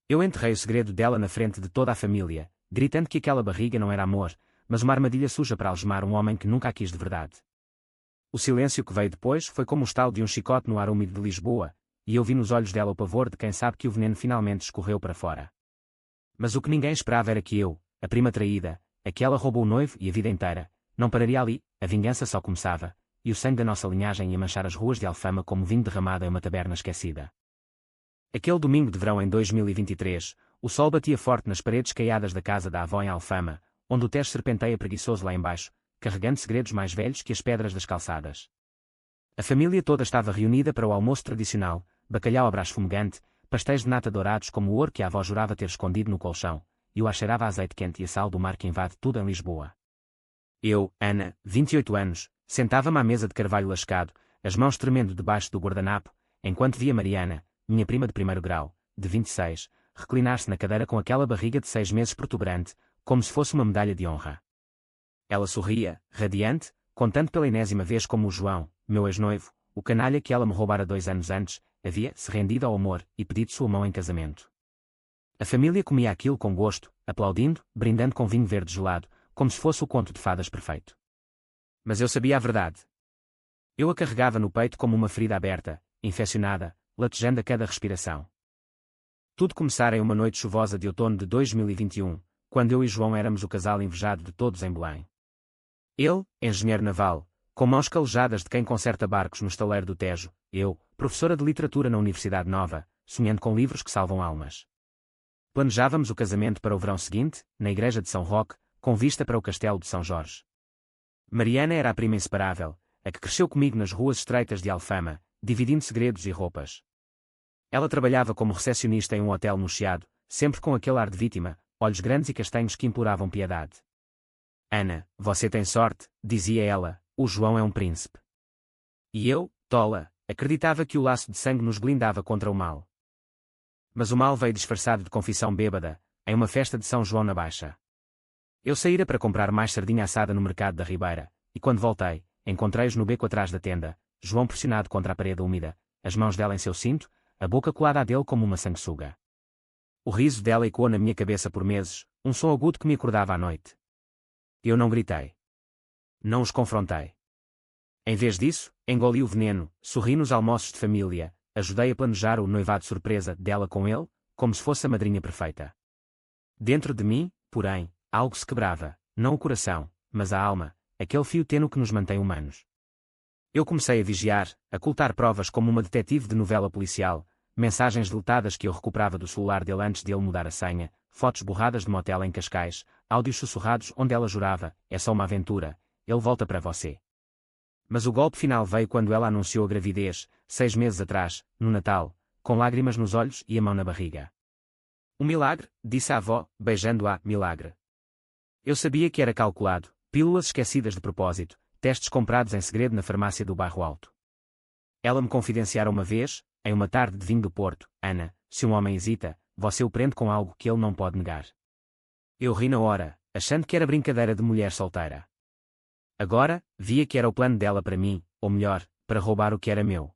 Eu enterrei o segredo dela na frente de toda a família, gritando que aquela barriga não era amor, mas uma armadilha suja para algemar um homem que nunca a quis de verdade. O silêncio que veio depois foi como o estalo de um chicote no ar úmido de Lisboa, e eu vi nos olhos dela o pavor de quem sabe que o veneno finalmente escorreu para fora. Mas o que ninguém esperava era que eu, a prima traída, a que ela roubou o noivo e a vida inteira, não pararia ali, a vingança só começava, e o sangue da nossa linhagem ia manchar as ruas de Alfama como vinho derramado em uma taberna esquecida. Aquele domingo de verão em 2023, o sol batia forte nas paredes caiadas da casa da avó em Alfama, onde o Tejo serpenteia preguiçoso lá embaixo, carregando segredos mais velhos que as pedras das calçadas. A família toda estava reunida para o almoço tradicional, bacalhau à brás fumegante, pastéis de nata dourados como o ouro que a avó jurava ter escondido no colchão, e o ar cheirava a azeite quente e a sal do mar que invade tudo em Lisboa. Eu, Ana, 28 anos, sentava-me à mesa de carvalho lascado, as mãos tremendo debaixo do guardanapo, enquanto via Mariana, minha prima de primeiro grau, de 26, reclinar-se na cadeira com aquela barriga de 6 meses protuberante, como se fosse uma medalha de honra. Ela sorria, radiante, contando pela enésima vez como o João, meu ex-noivo, o canalha que ela me roubara 2 anos antes, havia-se rendido ao amor e pedido sua mão em casamento. A família comia aquilo com gosto, aplaudindo, brindando com vinho verde gelado, como se fosse o conto de fadas perfeito. Mas eu sabia a verdade. Eu a carregava no peito como uma ferida aberta, infeccionada, latejando a cada respiração. Tudo começara em uma noite chuvosa de outono de 2021, quando eu e João éramos o casal invejado de todos em Belém. Ele, engenheiro naval, com mãos calejadas de quem conserta barcos no estaleiro do Tejo, eu, professora de literatura na Universidade Nova, sonhando com livros que salvam almas. Planejávamos o casamento para o verão seguinte, na igreja de São Roque, com vista para o castelo de São Jorge. Mariana era a prima inseparável, a que cresceu comigo nas ruas estreitas de Alfama, dividindo segredos e roupas. Ela trabalhava como recepcionista em um hotel no Chiado, sempre com aquele ar de vítima, olhos grandes e castanhos que imploravam piedade. Ana, você tem sorte, dizia ela, o João é um príncipe. E eu, tola, acreditava que o laço de sangue nos blindava contra o mal. Mas o mal veio disfarçado de confissão bêbada, em uma festa de São João na Baixa. Eu saíra para comprar mais sardinha assada no mercado da Ribeira, e quando voltei, encontrei-os no beco atrás da tenda, João pressionado contra a parede úmida, as mãos dela em seu cinto, a boca colada a dele como uma sanguessuga. O riso dela ecoou na minha cabeça por meses, um som agudo que me acordava à noite. Eu não gritei. Não os confrontei. Em vez disso, engoli o veneno, sorri nos almoços de família, ajudei a planejar o noivado surpresa dela com ele, como se fosse a madrinha perfeita. Dentro de mim, porém, algo se quebrava, não o coração, mas a alma, aquele fio tênue que nos mantém humanos. Eu comecei a vigiar, a ocultar provas como uma detetive de novela policial, mensagens deletadas que eu recuperava do celular dele antes de ele mudar a senha, fotos borradas de motel em Cascais, áudios sussurrados onde ela jurava, é só uma aventura, ele volta para você. Mas o golpe final veio quando ela anunciou a gravidez, 6 meses atrás, no Natal, com lágrimas nos olhos e a mão na barriga. Um milagre, disse a avó, beijando-a, milagre. Eu sabia que era calculado, pílulas esquecidas de propósito, testes comprados em segredo na farmácia do Bairro Alto. Ela me confidenciara uma vez, em uma tarde de vinho do Porto, Ana, se um homem hesita, você o prende com algo que ele não pode negar. Eu ri na hora, achando que era brincadeira de mulher solteira. Agora, via que era o plano dela para mim, ou melhor, para roubar o que era meu.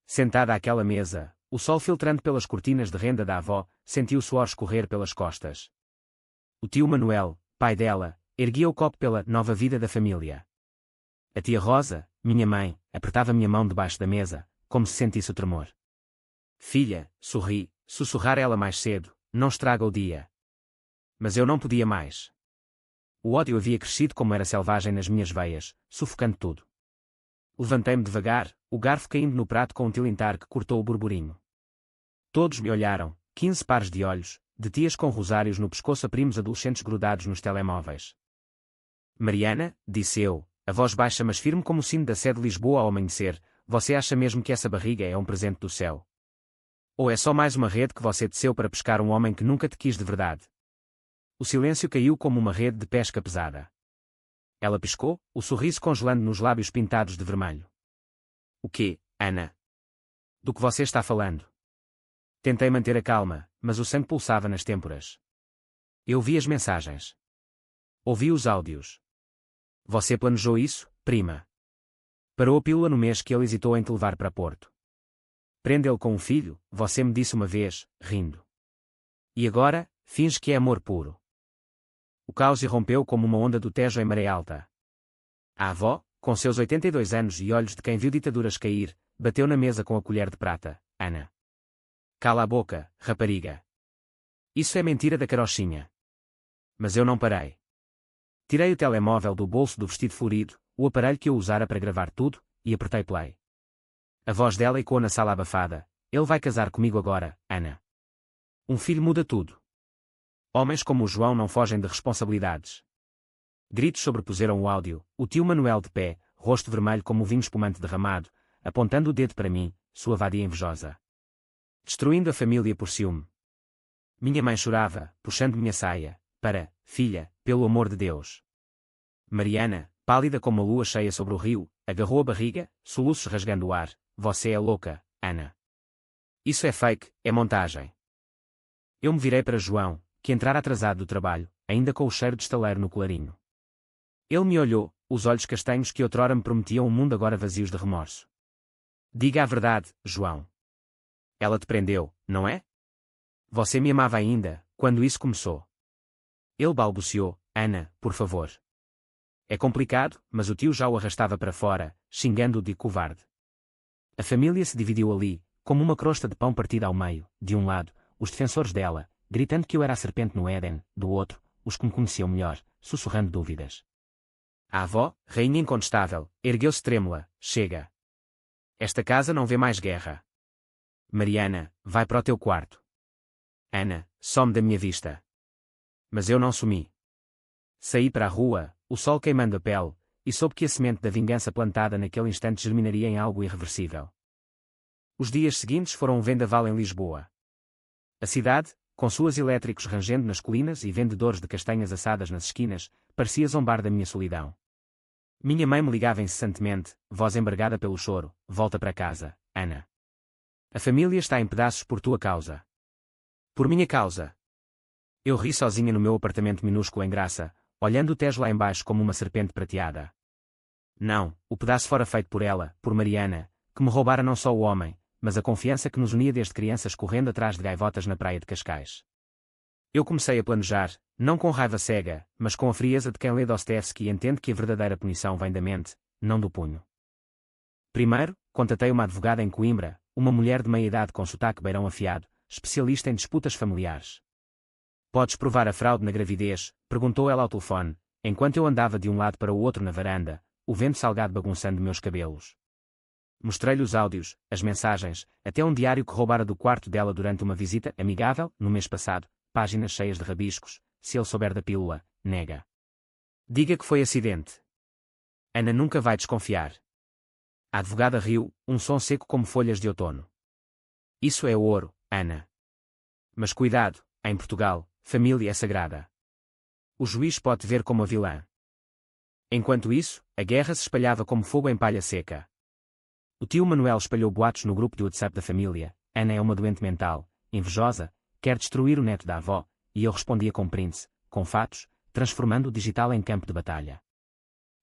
Sentada àquela mesa, o sol filtrando pelas cortinas de renda da avó, senti o suor escorrer pelas costas. O tio Manuel, pai dela, erguia o copo pela nova vida da família. A tia Rosa, minha mãe, apertava minha mão debaixo da mesa, como se sentisse o tremor. Filha, sorri, sussurrara ela mais cedo, não estraga o dia. Mas eu não podia mais. O ódio havia crescido como era selvagem nas minhas veias, sufocando tudo. Levantei-me devagar, o garfo caindo no prato com um tilintar que cortou o burburinho. Todos me olharam, 15 pares de olhos, de tias com rosários no pescoço a primos adolescentes grudados nos telemóveis. Mariana, disse eu, a voz baixa mas firme como o sino da Sé de Lisboa ao amanhecer, você acha mesmo que essa barriga é um presente do céu? Ou é só mais uma rede que você teceu para pescar um homem que nunca te quis de verdade? O silêncio caiu como uma rede de pesca pesada. Ela piscou, o sorriso congelando nos lábios pintados de vermelho. O quê, Ana? Do que você está falando? Tentei manter a calma, mas o sangue pulsava nas têmporas. Eu vi as mensagens. Ouvi os áudios. Você planejou isso, prima? Parou a pílula no mês que ele hesitou em te levar para Porto. Prende-ele com um filho, você me disse uma vez, rindo. E agora, finge que é amor puro. O caos irrompeu como uma onda do Tejo em maré alta. A avó, com seus 82 anos e olhos de quem viu ditaduras cair, bateu na mesa com a colher de prata. Ana. Cala a boca, rapariga. Isso é mentira da carochinha. Mas eu não parei. Tirei o telemóvel do bolso do vestido florido, o aparelho que eu usara para gravar tudo, e apertei play. A voz dela ecoou na sala abafada. Ele vai casar comigo agora, Ana. Um filho muda tudo. Homens como o João não fogem de responsabilidades. Gritos sobrepuseram o áudio, o tio Manuel de pé, rosto vermelho como o vinho espumante derramado, apontando o dedo para mim, sua vadia invejosa. Destruindo a família por ciúme. Minha mãe chorava, puxando minha saia. Para, filha, pelo amor de Deus. Mariana, pálida como a lua cheia sobre o rio, agarrou a barriga, soluços rasgando o ar. Você é louca, Ana. Isso é fake, é montagem. Eu me virei para João, que entrara atrasado do trabalho, ainda com o cheiro de estaleiro no colarinho. Ele me olhou, os olhos castanhos que outrora me prometiam um mundo agora vazios de remorso. Diga a verdade, João. Ela te prendeu, não é? Você me amava ainda, quando isso começou. Ele balbuciou, Ana, por favor. É complicado, mas o tio já o arrastava para fora, xingando-o de covarde. A família se dividiu ali, como uma crosta de pão partida ao meio, de um lado, os defensores dela, gritando que eu era a serpente no Éden, do outro, os que me conheciam melhor, sussurrando dúvidas. A avó, rainha incontestável, ergueu-se trêmula, chega. Esta casa não vê mais guerra. Mariana, vai para o teu quarto. Ana, some da minha vista. Mas eu não sumi. Saí para a rua, o sol queimando a pele, e soube que a semente da vingança plantada naquele instante germinaria em algo irreversível. Os dias seguintes foram um vendaval em Lisboa. A cidade, com suas elétricos rangendo nas colinas e vendedores de castanhas assadas nas esquinas, parecia zombar da minha solidão. Minha mãe me ligava incessantemente, voz embargada pelo choro, volta para casa, Ana. A família está em pedaços por tua causa. Por minha causa. Eu ri sozinha no meu apartamento minúsculo em Graça, olhando o Tejo lá embaixo como uma serpente prateada. Não, o pedaço fora feito por ela, por Mariana, que me roubara não só o homem, mas a confiança que nos unia desde crianças correndo atrás de gaivotas na praia de Cascais. Eu comecei a planejar, não com raiva cega, mas com a frieza de quem lê Dostoevsky e entende que a verdadeira punição vem da mente, não do punho. Primeiro, contatei uma advogada em Coimbra, uma mulher de meia-idade com sotaque beirão afiado, especialista em disputas familiares. Podes provar a fraude na gravidez? Perguntou ela ao telefone, enquanto eu andava de um lado para o outro na varanda, o vento salgado bagunçando meus cabelos. Mostrei-lhe os áudios, as mensagens, até um diário que roubara do quarto dela durante uma visita amigável, no mês passado, páginas cheias de rabiscos. Se ele souber da pílula, nega. Diga que foi acidente. Ana nunca vai desconfiar. A advogada riu, um som seco como folhas de outono. Isso é ouro, Ana. Mas cuidado, em Portugal, família é sagrada. O juiz pode ver como a vilã. Enquanto isso, a guerra se espalhava como fogo em palha seca. O tio Manuel espalhou boatos no grupo de WhatsApp da família. Ana é uma doente mental, invejosa, quer destruir o neto da avó, e eu respondia com prints, com fatos, transformando o digital em campo de batalha.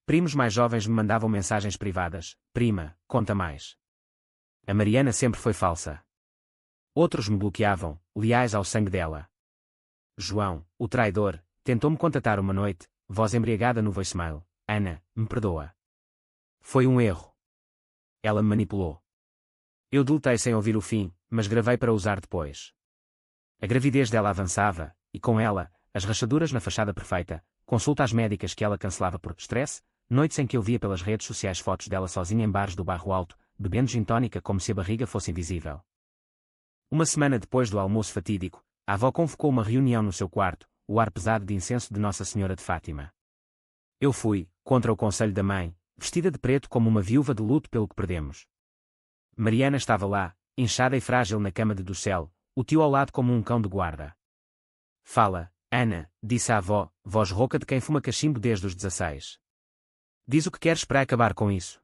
Primos mais jovens me mandavam mensagens privadas, prima, conta mais. A Mariana sempre foi falsa. Outros me bloqueavam, leais ao sangue dela. João, o traidor, tentou-me contatar uma noite, voz embriagada no voicemail. Ana, me perdoa. Foi um erro. Ela me manipulou. Eu deletei sem ouvir o fim, mas gravei para usar depois. A gravidez dela avançava, e com ela, as rachaduras na fachada perfeita, consultas médicas que ela cancelava por estresse, noites em que eu via pelas redes sociais fotos dela sozinha em bares do Barro Alto, bebendo gin tónica como se a barriga fosse invisível. Uma semana depois do almoço fatídico, a avó convocou uma reunião no seu quarto, o ar pesado de incenso de Nossa Senhora de Fátima. Eu fui, contra o conselho da mãe, vestida de preto como uma viúva de luto pelo que perdemos. Mariana estava lá, inchada e frágil na cama de docel, o tio ao lado como um cão de guarda. Fala, Ana, disse a avó, voz rouca de quem fuma cachimbo desde os 16. Diz o que queres para acabar com isso.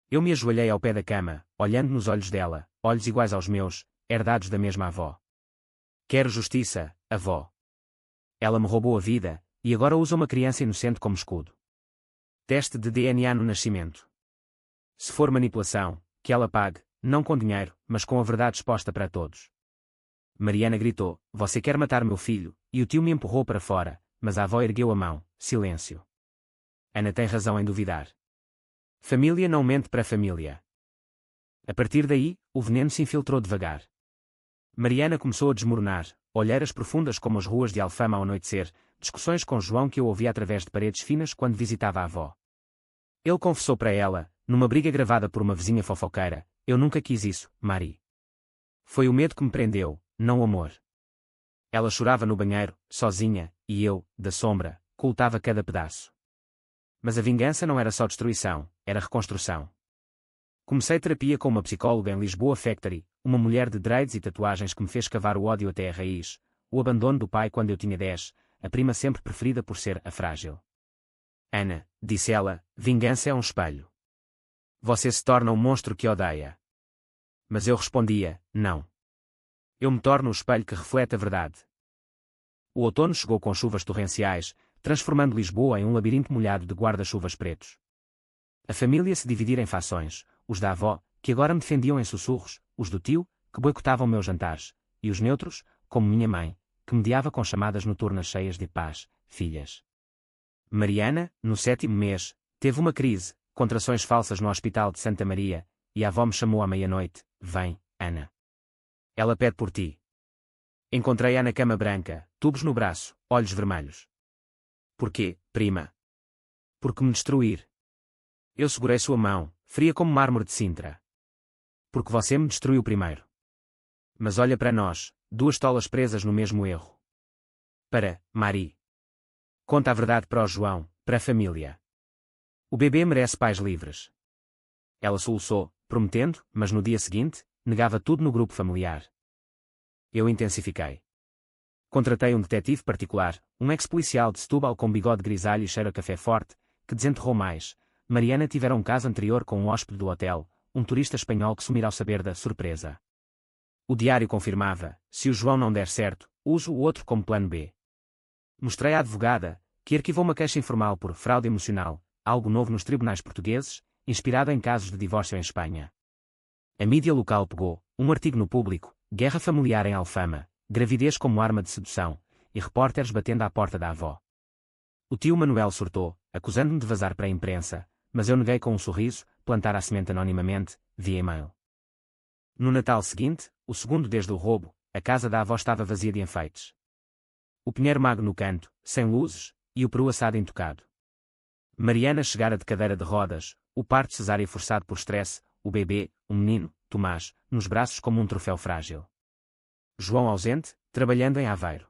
Eu me ajoelhei ao pé da cama, olhando nos olhos dela, olhos iguais aos meus, herdados da mesma avó. Quero justiça, avó. Ela me roubou a vida, e agora usa uma criança inocente como escudo. Teste de DNA no nascimento. Se for manipulação, que ela pague, não com dinheiro, mas com a verdade exposta para todos. Mariana gritou, você quer matar meu filho, e o tio me empurrou para fora, mas a avó ergueu a mão, silêncio. Ana tem razão em duvidar. Família não mente para a família. A partir daí, o veneno se infiltrou devagar. Mariana começou a desmoronar, olheiras profundas como as ruas de Alfama ao anoitecer, discussões com João que eu ouvia através de paredes finas quando visitava a avó. Ele confessou para ela, numa briga gravada por uma vizinha fofoqueira, eu nunca quis isso, Mari. Foi o medo que me prendeu, não o amor. Ela chorava no banheiro, sozinha, e eu, da sombra, ocultava cada pedaço. Mas a vingança não era só destruição, era reconstrução. Comecei terapia com uma psicóloga em Lisboa Factory, uma mulher de dreads e tatuagens que me fez cavar o ódio até a raiz, o abandono do pai quando eu tinha 10, a prima sempre preferida por ser a frágil. Ana, disse ela, vingança é um espelho. Você se torna um monstro que odeia. Mas eu respondia, não. Eu me torno o espelho que reflete a verdade. O outono chegou com chuvas torrenciais, transformando Lisboa em um labirinto molhado de guarda-chuvas pretos. A família se dividira em fações, os da avó, que agora me defendiam em sussurros, os do tio, que boicotavam meus jantares, e os neutros, como minha mãe, que mediava com chamadas noturnas cheias de paz, filhas. Mariana, no 7º mês, teve uma crise, contrações falsas no hospital de Santa Maria, e a avó me chamou à meia-noite, vem, Ana. Ela pede por ti. Encontrei-a na cama branca, tubos no braço, olhos vermelhos. Porquê, prima? Porque me destruir. Eu segurei sua mão, fria como mármore de Sintra. Porque você me destruiu primeiro. Mas olha para nós, duas tolas presas no mesmo erro. Para, Mari. Conta a verdade para o João, para a família. O bebê merece pais livres. Ela soluçou, prometendo, mas no dia seguinte, negava tudo no grupo familiar. Eu intensifiquei. Contratei um detetive particular, um ex-policial de Setúbal com bigode grisalho e cheiro a café forte, que desenterrou mais. Mariana tivera um caso anterior com um hóspede do hotel, um turista espanhol que sumira ao saber da surpresa. O diário confirmava, se o João não der certo, uso o outro como plano B. Mostrei à advogada, que arquivou uma queixa informal por fraude emocional, algo novo nos tribunais portugueses, inspirado em casos de divórcio em Espanha. A mídia local pegou, um artigo no Público, guerra familiar em Alfama, gravidez como arma de sedução, e repórteres batendo à porta da avó. O tio Manuel surtou, acusando-me de vazar para a imprensa, mas eu neguei com um sorriso, plantar a semente anonimamente, via e-mail. No Natal seguinte, o segundo desde o roubo, a casa da avó estava vazia de enfeites. O pinheiro mago no canto, sem luzes, e o peru assado intocado. Mariana chegara de cadeira de rodas, o parto cesárea forçado por stress, o bebê, o menino, Tomás, nos braços como um troféu frágil. João ausente, trabalhando em Aveiro.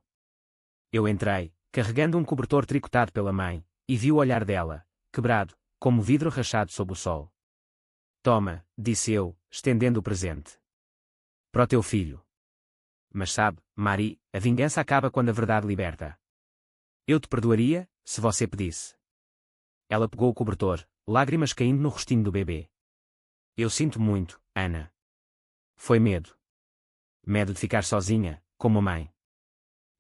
Eu entrei, carregando um cobertor tricotado pela mãe, e vi o olhar dela, quebrado, como vidro rachado sob o sol. Toma, disse eu, estendendo o presente. Para o teu filho. Mas sabe, Mari, a vingança acaba quando a verdade liberta. Eu te perdoaria, se você pedisse. Ela pegou o cobertor, lágrimas caindo no rostinho do bebê. Eu sinto muito, Ana. Foi medo. Medo de ficar sozinha, como a mãe.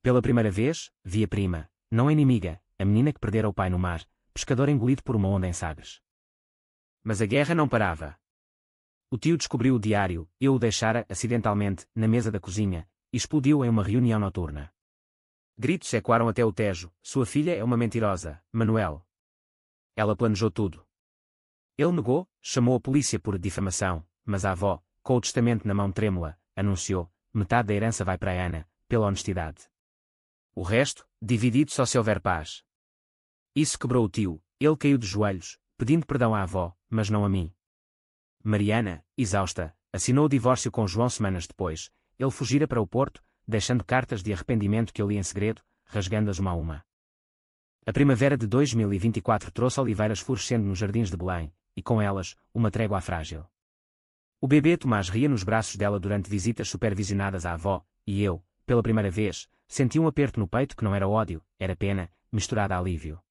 Pela primeira vez, vi a prima, não a inimiga, a menina que perdera o pai no mar, pescador engolido por uma onda em Sagres. Mas a guerra não parava. O tio descobriu o diário, eu o deixara, acidentalmente, na mesa da cozinha, e explodiu em uma reunião noturna. Gritos ecoaram até o Tejo, sua filha é uma mentirosa, Manuel. Ela planejou tudo. Ele negou, chamou a polícia por difamação, mas a avó, com o testamento na mão trêmula, anunciou, metade da herança vai para a Ana, pela honestidade. O resto, dividido só se houver paz. Isso quebrou o tio, ele caiu de joelhos, pedindo perdão à avó, mas não a mim. Mariana, exausta, assinou o divórcio com João semanas depois, ele fugira para o Porto, deixando cartas de arrependimento que eu li em segredo, rasgando-as uma a uma. A primavera de 2024 trouxe oliveiras florescendo nos jardins de Belém, e com elas, uma trégua frágil. O bebê Tomás ria nos braços dela durante visitas supervisionadas à avó, e eu, pela primeira vez, senti um aperto no peito que não era ódio, era pena, misturada a alívio.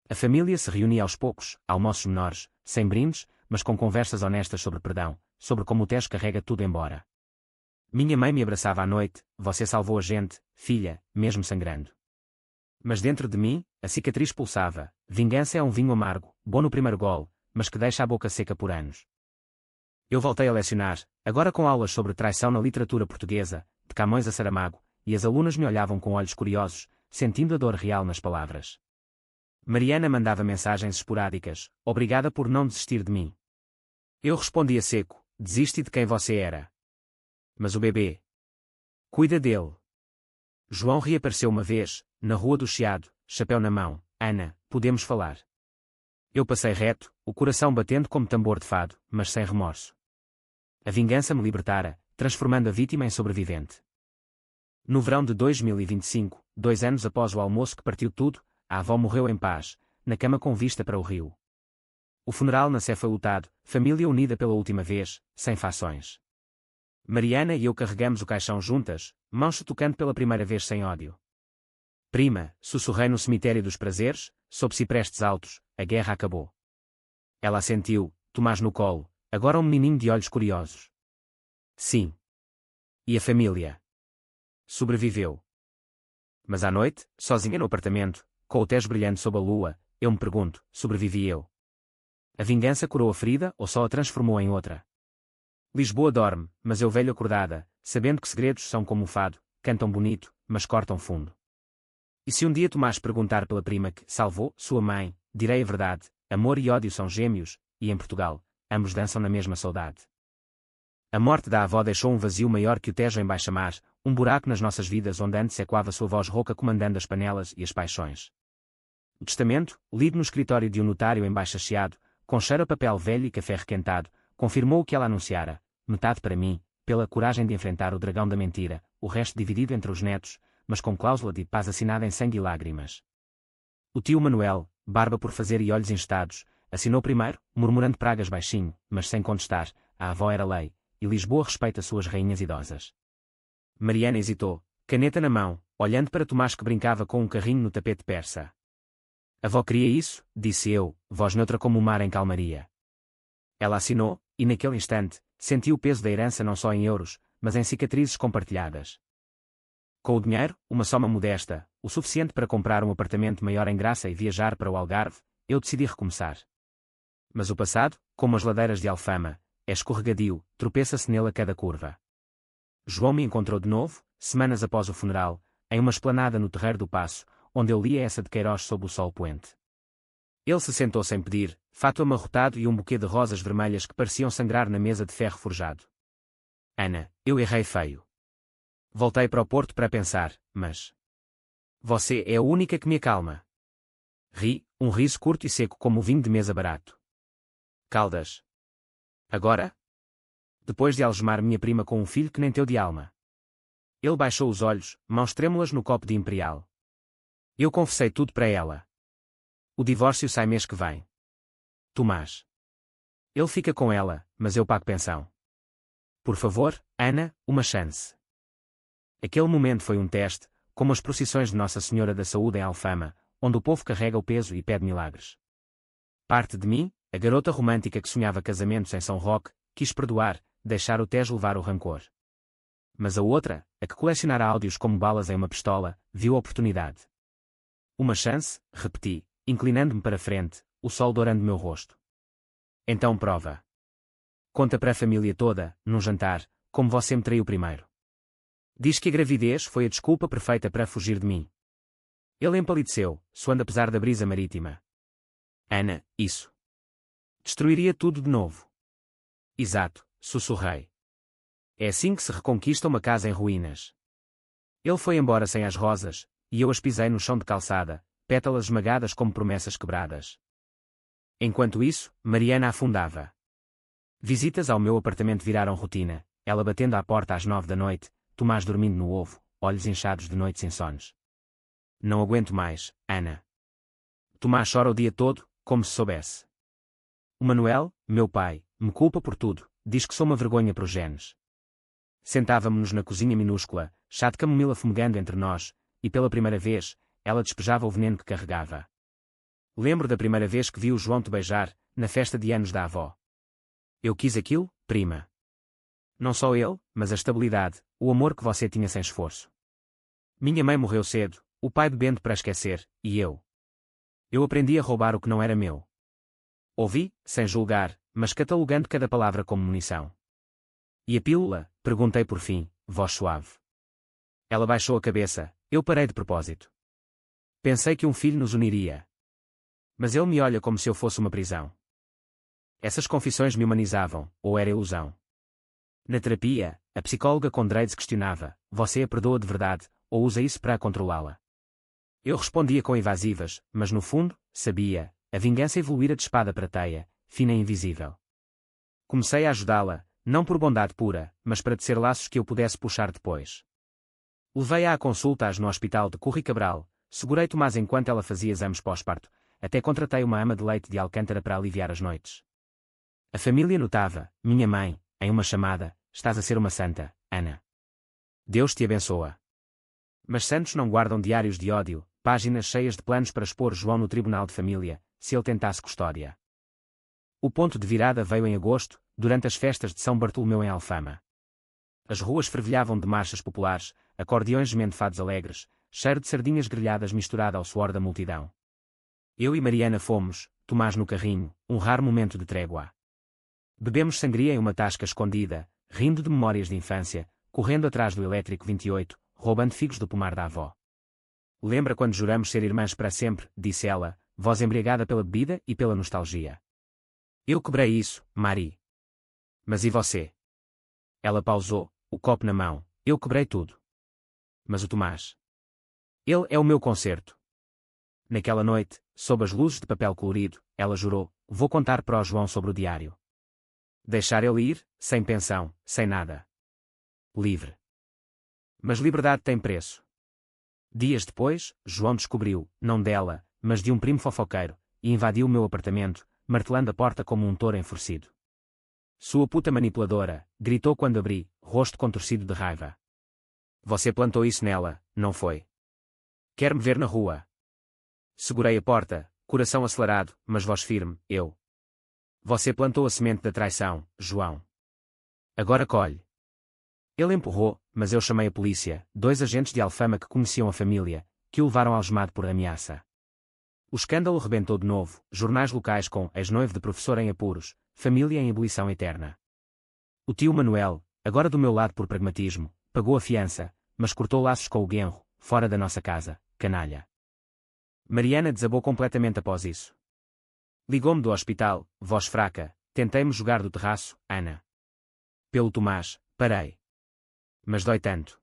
A família se reunia aos poucos, almoços menores, sem brindes, mas com conversas honestas sobre perdão, sobre como o Tejo carrega tudo embora. Minha mãe me abraçava à noite, você salvou a gente, filha, mesmo sangrando. Mas dentro de mim, a cicatriz pulsava, vingança é um vinho amargo, bom no primeiro gole, mas que deixa a boca seca por anos. Eu voltei a lecionar, agora com aulas sobre traição na literatura portuguesa, de Camões a Saramago, e as alunas me olhavam com olhos curiosos, sentindo a dor real nas palavras. Mariana mandava mensagens esporádicas, obrigada por não desistir de mim. Eu respondia seco, desisti de quem você era. Mas o bebê? Cuida dele. João reapareceu uma vez, na Rua do Chiado, chapéu na mão. Ana, podemos falar. Eu passei reto, o coração batendo como tambor de fado, mas sem remorso. A vingança me libertara, transformando a vítima em sobrevivente. No verão de 2025, 2 anos após o almoço que partiu tudo, a avó morreu em paz, na cama com vista para o rio. O funeral na Sé foi lotado, família unida pela última vez, sem fações. Mariana e eu carregamos o caixão juntas, mãos tocando pela primeira vez sem ódio. Prima, sussurrei no cemitério dos prazeres, sob ciprestes altos, a guerra acabou. Ela assentiu, Tomás no colo, agora um menininho de olhos curiosos. Sim. E a família? Sobreviveu. Mas à noite, sozinha no apartamento, com o tejo brilhando sob a lua, eu me pergunto, sobrevivi eu? A vingança curou a ferida ou só a transformou em outra? Lisboa dorme, mas eu velho acordada, sabendo que segredos são como o fado, cantam bonito, mas cortam fundo. E se um dia Tomás perguntar pela prima que salvou sua mãe, direi a verdade, amor e ódio são gêmeos, e em Portugal, ambos dançam na mesma saudade. A morte da avó deixou um vazio maior que o Tejo em baixa-mar, um buraco nas nossas vidas onde antes ecoava sua voz rouca comandando as panelas e as paixões. O testamento, lido no escritório de um notário em Baixo-Chiado, com cheiro a papel velho e café requentado, confirmou o que ela anunciara, metade para mim, pela coragem de enfrentar o dragão da mentira, o resto dividido entre os netos, mas com cláusula de paz assinada em sangue e lágrimas. O tio Manuel, barba por fazer e olhos instados, assinou primeiro, murmurando pragas baixinho, mas sem contestar, a avó era lei, e Lisboa respeita suas rainhas idosas. Mariana hesitou, caneta na mão, olhando para Tomás que brincava com um carrinho no tapete persa. A avó queria isso, disse eu, voz neutra como o mar em calmaria. Ela assinou, e naquele instante, senti o peso da herança não só em euros, mas em cicatrizes compartilhadas. Com o dinheiro, uma soma modesta, o suficiente para comprar um apartamento maior em Graça e viajar para o Algarve, eu decidi recomeçar. Mas o passado, como as ladeiras de Alfama, é escorregadio, tropeça-se nele a cada curva. João me encontrou de novo, semanas após o funeral, em uma esplanada no Terreiro do Paço, onde eu lia essa de Queiroz sob o sol poente. Ele se sentou sem pedir, fato amarrotado e um buquê de rosas vermelhas que pareciam sangrar na mesa de ferro forjado. Ana, eu errei feio. Voltei para o Porto para pensar, mas... Você é a única que me acalma. Ri, um riso curto e seco como o vinho de mesa barato. Caldas. Agora? Depois de algemar minha prima com um filho que nem teu de alma. Ele baixou os olhos, mãos trêmulas no copo de Imperial. Eu confessei tudo para ela. O divórcio sai mês que vem. Tomás. Ele fica com ela, mas eu pago pensão. Por favor, Ana, uma chance. Aquele momento foi um teste, como as procissões de Nossa Senhora da Saúde em Alfama, onde o povo carrega o peso e pede milagres. Parte de mim, a garota romântica que sonhava casamentos em São Roque, quis perdoar, deixar o Tejo levar o rancor. Mas a outra, a que colecionara áudios como balas em uma pistola, viu a oportunidade. Uma chance, repeti, inclinando-me para frente, o sol dourando meu rosto. Então prova. Conta para a família toda, num jantar, como você me traiu primeiro. Diz que a gravidez foi a desculpa perfeita para fugir de mim. Ele empalideceu, suando apesar da brisa marítima. Ana, isso. Destruiria tudo de novo. Exato, sussurrei. É assim que se reconquista uma casa em ruínas. Ele foi embora sem as rosas, e eu as pisei no chão de calçada, pétalas esmagadas como promessas quebradas. Enquanto isso, Mariana afundava. Visitas ao meu apartamento viraram rotina, ela batendo à porta às 9 da noite, Tomás dormindo no ovo, olhos inchados de noites insones. Não aguento mais, Ana. Tomás chora o dia todo, como se soubesse. O Manuel, meu pai, me culpa por tudo, diz que sou uma vergonha para os genes. Sentávamos-nos na cozinha minúscula, chá de camomila fumegando entre nós, e pela primeira vez, ela despejava o veneno que carregava. Lembro da primeira vez que vi o João te beijar, na festa de anos da avó. Eu quis aquilo, prima. Não só ele, mas a estabilidade, o amor que você tinha sem esforço. Minha mãe morreu cedo, o pai bebendo para esquecer, e eu. Eu aprendi a roubar o que não era meu. Ouvi, sem julgar, mas catalogando cada palavra como munição. E a pílula? Perguntei por fim, voz suave. Ela baixou a cabeça, eu parei de propósito. Pensei que um filho nos uniria. Mas ele me olha como se eu fosse uma prisão. Essas confissões me humanizavam, ou era ilusão? Na terapia, a psicóloga Condreides questionava, você a perdoa de verdade, ou usa isso para controlá-la? Eu respondia com evasivas, mas no fundo, sabia, a vingança evoluíra de espada para teia, fina e invisível. Comecei a ajudá-la, não por bondade pura, mas para tecer laços que eu pudesse puxar depois. Levei-a à consulta no hospital de Curri Cabral, segurei Tomás enquanto ela fazia exames pós-parto, até contratei uma ama de leite de Alcântara para aliviar as noites. A família notava, minha mãe, em uma chamada, estás a ser uma santa, Ana. Deus te abençoa. Mas santos não guardam diários de ódio, páginas cheias de planos para expor João no tribunal de família, se ele tentasse custódia. O ponto de virada veio em agosto, durante as festas de São Bartolomeu em Alfama. As ruas fervilhavam de marchas populares, acordeões gemendo fados alegres, cheiro de sardinhas grelhadas misturado ao suor da multidão. Eu e Mariana fomos, Tomás no carrinho, um raro momento de trégua. Bebemos sangria em uma tasca escondida, rindo de memórias de infância, correndo atrás do elétrico 28, roubando figos do pomar da avó. Lembra quando juramos ser irmãs para sempre, disse ela, voz embriagada pela bebida e pela nostalgia. Eu quebrei isso, Mari. Mas e você? Ela pausou, o copo na mão, eu quebrei tudo. Mas o Tomás? Ele é o meu concerto. Naquela noite, sob as luzes de papel colorido, ela jurou, vou contar para o João sobre o diário. Deixar ele ir, sem pensão, sem nada. Livre. Mas liberdade tem preço. Dias depois, João descobriu, não dela, mas de um primo fofoqueiro, e invadiu o meu apartamento, martelando a porta como um touro enfurecido. Sua puta manipuladora, gritou quando abri, rosto contorcido de raiva. Você plantou isso nela, não foi? Quer me ver na rua? Segurei a porta, coração acelerado, mas voz firme, eu. Você plantou a semente da traição, João. Agora colhe. Ele empurrou, mas eu chamei a polícia, 2 agentes de Alfama que conheciam a família, que o levaram algemado por ameaça. O escândalo rebentou de novo, jornais locais com ex-noivo de professor em apuros, família em ebulição eterna. O tio Manuel, agora do meu lado por pragmatismo, pagou a fiança, mas cortou laços com o genro, fora da nossa casa, canalha. Mariana desabou completamente após isso. Ligou-me do hospital, voz fraca, tentei-me jogar do terraço, Ana. Pelo Tomás, parei. Mas dói tanto.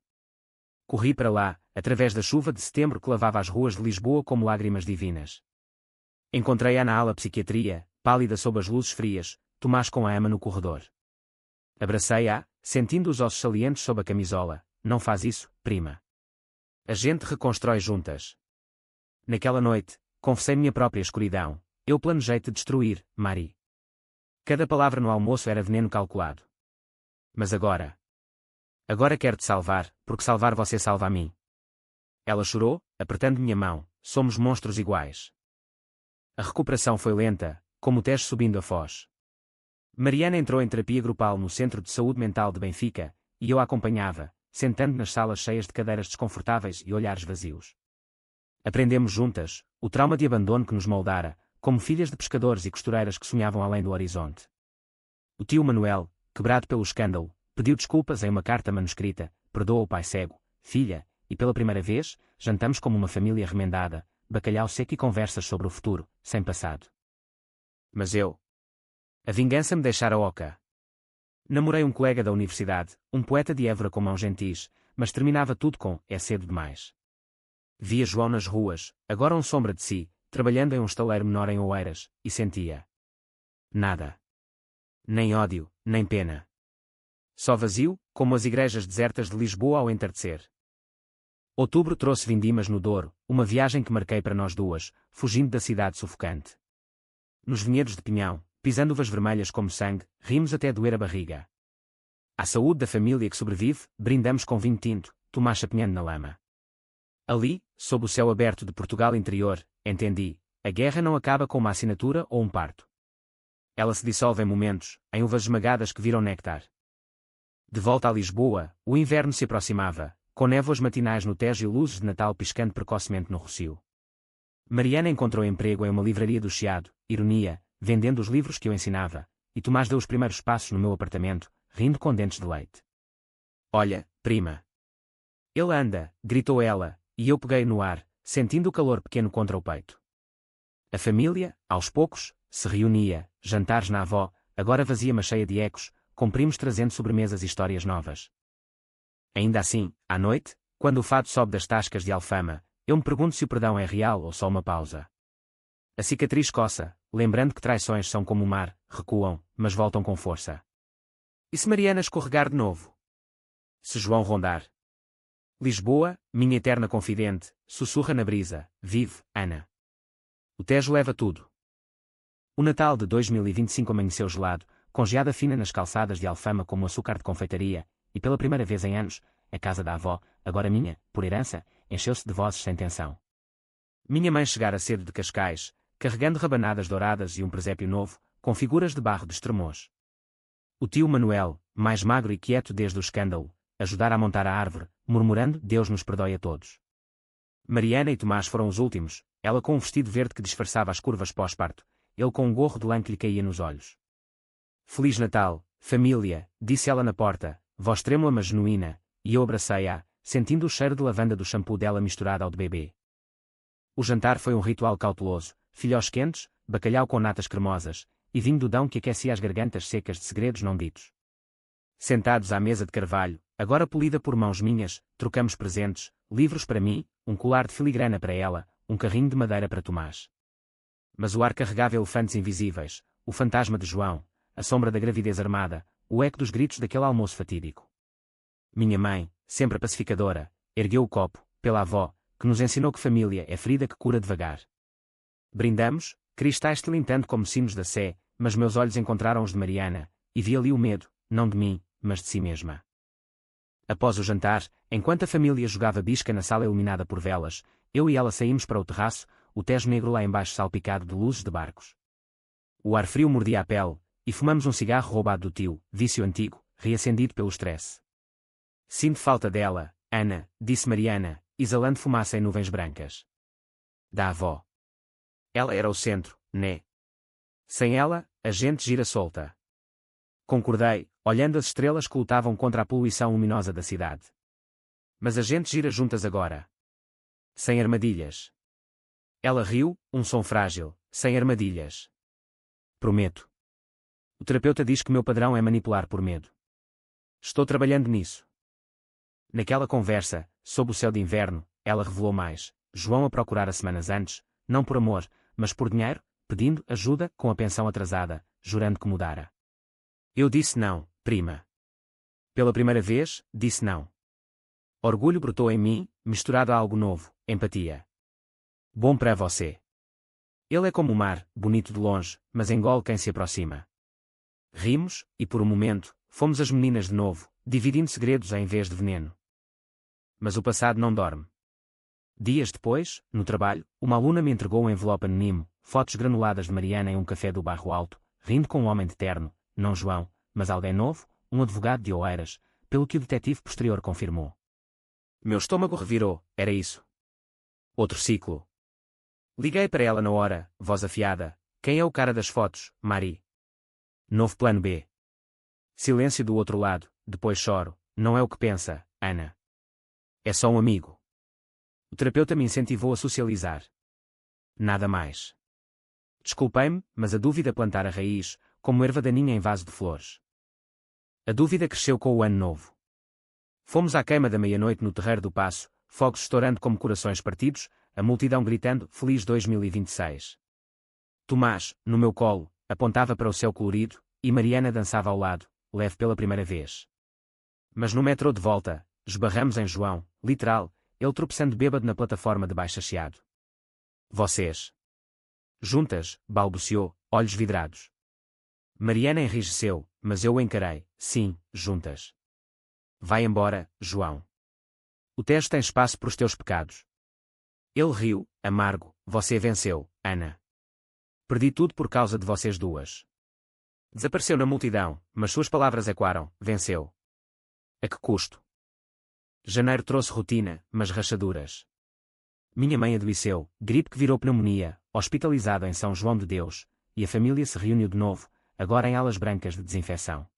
Corri para lá, através da chuva de setembro que lavava as ruas de Lisboa como lágrimas divinas. Encontrei-a na ala psiquiatria, pálida sob as luzes frias, Tomás com a ama no corredor. Abracei-a, sentindo os ossos salientes sob a camisola, não faz isso, prima. A gente reconstrói juntas. Naquela noite, confessei minha própria escuridão, eu planejei te destruir, Mari. Cada palavra no almoço era veneno calculado. Mas agora... Agora quero te salvar, porque salvar você salva a mim. Ela chorou, apertando minha mão, somos monstros iguais. A recuperação foi lenta, como o Tejo subindo a foz. Mariana entrou em terapia grupal no Centro de Saúde Mental de Benfica, e eu a acompanhava, sentando nas salas cheias de cadeiras desconfortáveis e olhares vazios. Aprendemos juntas, o trauma de abandono que nos moldara, como filhas de pescadores e costureiras que sonhavam além do horizonte. O tio Manuel, quebrado pelo escândalo, pediu desculpas em uma carta manuscrita, perdoa o pai cego, filha, e pela primeira vez, jantamos como uma família remendada, bacalhau seco e conversas sobre o futuro, sem passado. Mas eu... A vingança me deixara oca. Namorei um colega da universidade, um poeta de Évora com mãos gentis, mas terminava tudo com, é cedo demais. Via João nas ruas, agora sombra de si, trabalhando em um estaleiro menor em Oeiras, e sentia... Nada. Nem ódio, nem pena. Só vazio, como as igrejas desertas de Lisboa ao entardecer. Outubro trouxe vindimas no Douro, uma viagem que marquei para nós duas, fugindo da cidade sufocante. Nos vinhedos de Pinhão, pisando uvas vermelhas como sangue, rimos até doer a barriga. À saúde da família que sobrevive, brindamos com vinho tinto, Tomás chapinhando na lama. Ali, sob o céu aberto de Portugal interior, entendi, a guerra não acaba com uma assinatura ou um parto. Ela se dissolve em momentos, em uvas esmagadas que viram néctar. De volta a Lisboa, o inverno se aproximava, com névoas matinais no Tejo e luzes de Natal piscando precocemente no Rossio. Mariana encontrou emprego em uma livraria do Chiado, ironia, vendendo os livros que eu ensinava, e Tomás deu os primeiros passos no meu apartamento, rindo com dentes de leite. Olha, prima. Ele anda, gritou ela, e eu peguei no ar, sentindo o calor pequeno contra o peito. A família, aos poucos, se reunia, jantares na avó, agora vazia mas cheia de ecos, com primos trazendo sobremesas e histórias novas. Ainda assim, à noite, quando o fado sobe das tascas de Alfama, eu me pergunto se o perdão é real ou só uma pausa. A cicatriz coça, lembrando que traições são como o mar, recuam, mas voltam com força. E se Mariana escorregar de novo? Se João rondar? Lisboa, minha eterna confidente, sussurra na brisa, vive, Ana. O Tejo leva tudo. O Natal de 2025 amanheceu gelado, com geada fina nas calçadas de Alfama como açúcar de confeitaria, e pela primeira vez em anos, a casa da avó, agora minha, por herança, encheu-se de vozes sem tensão. Minha mãe chegara cedo de Cascais, carregando rabanadas douradas e um presépio novo, com figuras de barro de Estremoz. O tio Manuel, mais magro e quieto desde o escândalo, ajudara a montar a árvore, murmurando, Deus nos perdoe a todos. Mariana e Tomás foram os últimos, ela com um vestido verde que disfarçava as curvas pós-parto, ele com um gorro de lã que lhe caía nos olhos. Feliz Natal, família, disse ela na porta, voz trêmula mas genuína, e eu abracei-a, sentindo o cheiro de lavanda do shampoo dela misturado ao de bebê. O jantar foi um ritual cauteloso, filhós quentes, bacalhau com natas cremosas, e vinho do Dão que aquecia as gargantas secas de segredos não ditos. Sentados à mesa de carvalho, agora polida por mãos minhas, trocamos presentes, livros para mim, um colar de filigrana para ela, um carrinho de madeira para Tomás. Mas o ar carregava elefantes invisíveis, o fantasma de João, a sombra da gravidez armada, o eco dos gritos daquele almoço fatídico. Minha mãe, sempre a pacificadora, ergueu o copo, pela avó, que nos ensinou que família é ferida que cura devagar. Brindamos, cristais tilintando como sinos da Sé, mas meus olhos encontraram os de Mariana, e vi ali o medo, não de mim, mas de si mesma. Após o jantar, enquanto a família jogava bisca na sala iluminada por velas, eu e ela saímos para o terraço, o Tejo negro lá embaixo salpicado de luzes de barcos. O ar frio mordia a pele, e fumamos um cigarro roubado do tio, vício antigo, reacendido pelo estresse. Sinto falta dela, Ana, disse Mariana, exalando fumaça em nuvens brancas. Da avó. Ela era o centro, né? Sem ela, a gente gira solta. Concordei, olhando as estrelas que lutavam contra a poluição luminosa da cidade. Mas a gente gira juntas agora. Sem armadilhas. Ela riu, um som frágil, sem armadilhas. Prometo. O terapeuta diz que meu padrão é manipular por medo. Estou trabalhando nisso. Naquela conversa, sob o céu de inverno, ela revelou mais, João a procurar semanas antes, não por amor, mas por dinheiro, pedindo ajuda com a pensão atrasada, jurando que mudara. Eu disse não, prima. Pela primeira vez, disse não. Orgulho brotou em mim, misturado a algo novo, empatia. Bom para você. Ele é como o mar, bonito de longe, mas engole quem se aproxima. Rimos, e por um momento, fomos as meninas de novo, dividindo segredos em vez de veneno. Mas o passado não dorme. Dias depois, no trabalho, uma aluna me entregou um envelope anónimo, fotos granuladas de Mariana em um café do Bairro Alto, rindo com um homem de terno, não João, mas alguém novo, um advogado de Oeiras, pelo que o detetive posterior confirmou. Meu estômago revirou, era isso. Outro ciclo. Liguei para ela na hora, voz afiada. Quem é o cara das fotos, Mari? Novo plano B. Silêncio do outro lado, depois choro. Não é o que pensa, Ana. É só um amigo. O terapeuta me incentivou a socializar. Nada mais. Desculpei-me, mas a dúvida plantara raiz, como erva daninha em vaso de flores. A dúvida cresceu com o ano novo. Fomos à queima da meia-noite no Terreiro do Paço, fogos estourando como corações partidos, a multidão gritando, Feliz 2026. Tomás, no meu colo, apontava para o céu colorido, e Mariana dançava ao lado, leve pela primeira vez. Mas no metrô de volta, esbarramos em João, literal, ele tropeçando bêbado na plataforma de baixo chiado. Vocês. Juntas, balbuciou, olhos vidrados. Mariana enrijeceu, mas eu o encarei, sim, juntas. Vai embora, João. O Tejo tem espaço para os teus pecados. Ele riu, amargo, você venceu, Ana. Perdi tudo por causa de vocês duas. Desapareceu na multidão, mas suas palavras ecoaram, venceu. A que custo? Janeiro trouxe rotina, mas rachaduras. Minha mãe adoeceu, gripe que virou pneumonia, hospitalizada em São João de Deus, e a família se reuniu de novo, agora em alas brancas de desinfecção.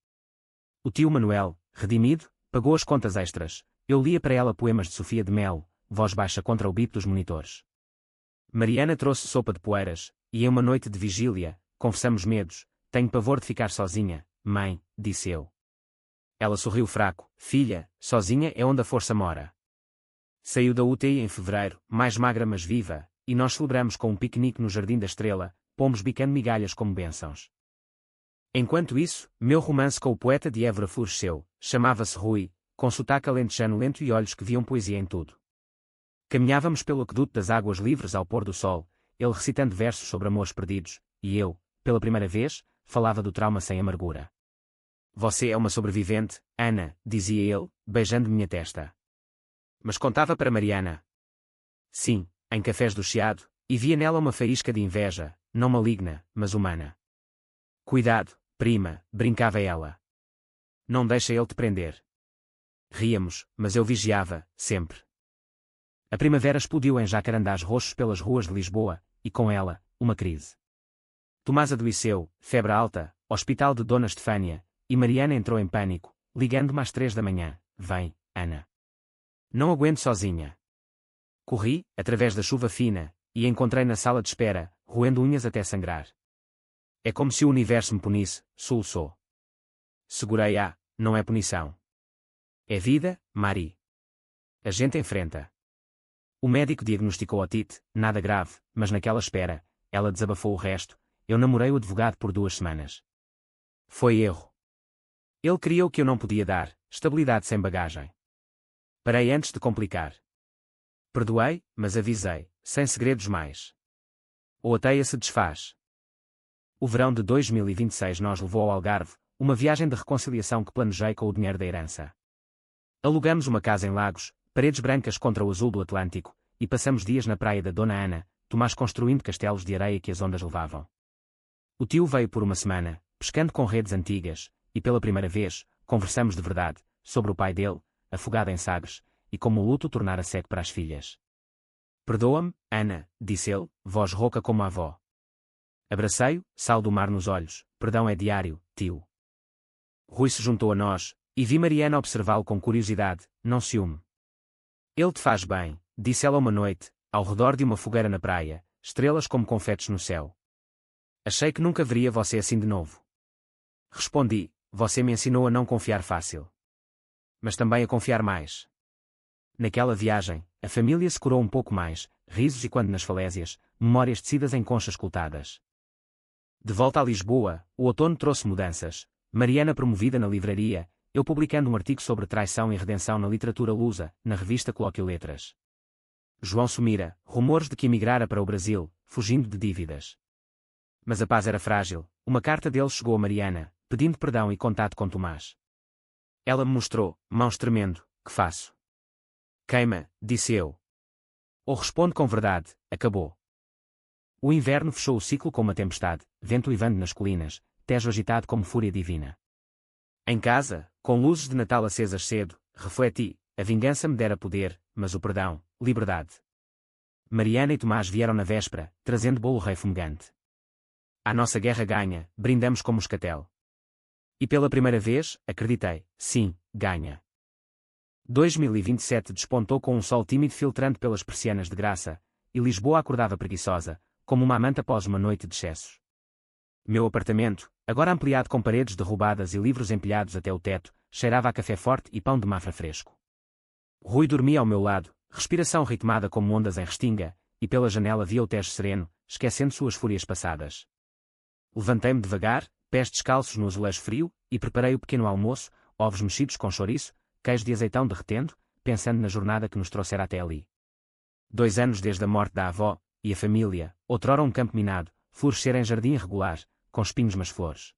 O tio Manuel, redimido, pagou as contas extras, Eu lia para ela poemas de Sofia de Melo, voz baixa contra o bip dos monitores. Mariana trouxe sopa de poeiras, e em uma noite de vigília, confessamos medos. Tenho pavor de ficar sozinha, mãe, disse eu. Ela sorriu fraco. Filha, sozinha é onde a força mora. Saiu da UTI em fevereiro, mais magra mas viva, e nós celebramos com um piquenique no Jardim da Estrela, pomos bicando migalhas como bênçãos. Enquanto isso, meu romance com o poeta de Évora floresceu, chamava-se Rui, com sotaque alentejano lento e olhos que viam poesia em tudo. Caminhávamos pelo aqueduto das águas livres ao pôr do sol, ele recitando versos sobre amores perdidos, e eu, pela primeira vez, falava do trauma sem amargura. Você é uma sobrevivente, Ana, dizia ele, beijando minha testa. Mas contava para Mariana. Sim, em cafés do Chiado, e via nela uma faísca de inveja, não maligna, mas humana. Cuidado, prima, brincava ela. Não deixa ele te prender. Ríamos, mas eu vigiava, sempre. A primavera explodiu em jacarandás roxos pelas ruas de Lisboa, e com ela, uma crise. Tomás adoeceu, febre alta, hospital de Dona Estefânia, e Mariana entrou em pânico, ligando-me às 3 da manhã. Vem, Ana. Não aguento sozinha. Corri, através da chuva fina, e encontrei na sala de espera, roendo unhas até sangrar. É como se o universo me punisse, soluçou. Segurei-a, não é punição. É vida, Mari. A gente enfrenta. O médico diagnosticou otite, nada grave, mas naquela espera, ela desabafou o resto. Eu namorei o advogado por 2 semanas. Foi erro. Ele queria o que eu não podia dar, estabilidade sem bagagem. Parei antes de complicar. Perdoei, mas avisei, sem segredos mais. Ou a teia se desfaz. O verão de 2026 nos levou ao Algarve, uma viagem de reconciliação que planejei com o dinheiro da herança. Alugamos uma casa em Lagos, paredes brancas contra o azul do Atlântico, e passamos dias na praia da Dona Ana, Tomás construindo castelos de areia que as ondas levavam. O tio veio por uma semana, pescando com redes antigas, e pela primeira vez, conversamos de verdade, sobre o pai dele, afogado em Sagres, e como o luto tornara seco para as filhas. Perdoa-me, Ana, disse ele, voz rouca como a avó. Abracei-o, sal do mar nos olhos, perdão é diário, tio. Rui se juntou a nós, e vi Mariana observá-lo com curiosidade, não ciúme. Ele te faz bem, disse ela uma noite, ao redor de uma fogueira na praia, estrelas como confetes no céu. Achei que nunca veria você assim de novo. Respondi, você me ensinou a não confiar fácil. Mas também a confiar mais. Naquela viagem, a família se curou um pouco mais, risos e quando nas falésias, memórias tecidas em conchas coltadas. De volta a Lisboa, o outono trouxe mudanças, Mariana promovida na livraria, eu publicando um artigo sobre traição e redenção na literatura lusa, na revista Colóquio Letras. João sumira, rumores de que emigrara para o Brasil, fugindo de dívidas. Mas a paz era frágil, uma carta dele chegou a Mariana, pedindo perdão e contato com Tomás. Ela me mostrou, mãos tremendo, que faço? Queima, disse eu. Ou responde com verdade, acabou. O inverno fechou o ciclo com uma tempestade, vento uivando nas colinas, Tejo agitado como fúria divina. Em casa, com luzes de Natal acesas cedo, refleti, a vingança me dera poder, mas o perdão, liberdade. Mariana e Tomás vieram na véspera, trazendo bolo rei fumegante. A nossa guerra ganha, brindamos como moscatel. E pela primeira vez, acreditei, sim, ganha. 2027 despontou com um sol tímido filtrando pelas persianas de graça, e Lisboa acordava preguiçosa, como uma amante após uma noite de excessos. Meu apartamento, agora ampliado com paredes derrubadas e livros empilhados até o teto, cheirava a café forte e pão de mafra fresco. Rui dormia ao meu lado, respiração ritmada como ondas em restinga, e pela janela via o Tejo sereno, esquecendo suas fúrias passadas. Levantei-me devagar, pés descalços no azulejo frio, e preparei o pequeno almoço, ovos mexidos com chouriço, queijo de azeitão derretendo, pensando na jornada que nos trouxera até ali. 2 anos desde a morte da avó, e a família, outrora um campo minado, florescera em jardim irregular, com espinhos mas flores.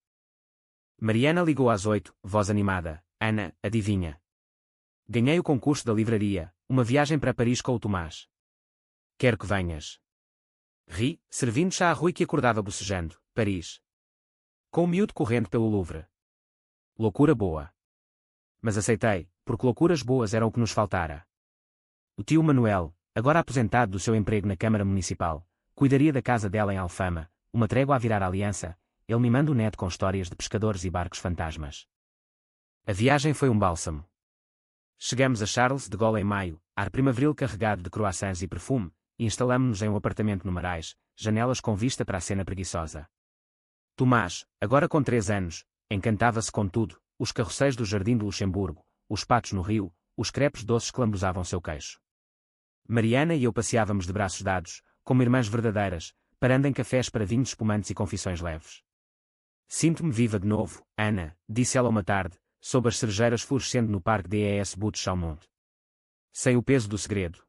Mariana ligou às 8, voz animada. Ana, adivinha? Ganhei o concurso da livraria, uma viagem para Paris com o Tomás. Quero que venhas. Ri, servindo chá a Rui que acordava bocejando. Paris. Com o miúdo correndo pelo Louvre. Loucura boa. Mas aceitei, porque loucuras boas eram o que nos faltara. O tio Manuel, agora aposentado do seu emprego na Câmara Municipal, cuidaria da casa dela em Alfama, uma trégua a virar a aliança, ele mimando o neto com histórias de pescadores e barcos fantasmas. A viagem foi um bálsamo. Chegamos a Charles de Gaulle em maio, ar primaveril carregado de croissants e perfume, e instalamo-nos em um apartamento no Marais, janelas com vista para a cena preguiçosa. Tomás, agora com 3 anos, encantava-se com tudo, os carroceiros do Jardim do Luxemburgo, os patos no rio, os crepes doces que lambuzavam seu queixo. Mariana e eu passeávamos de braços dados, como irmãs verdadeiras, parando em cafés para vinhos espumantes e confissões leves. Sinto-me viva de novo, Ana, disse ela uma tarde, sob as cerejeiras florescendo no parque des Buttes Chaumont. Sem o peso do segredo.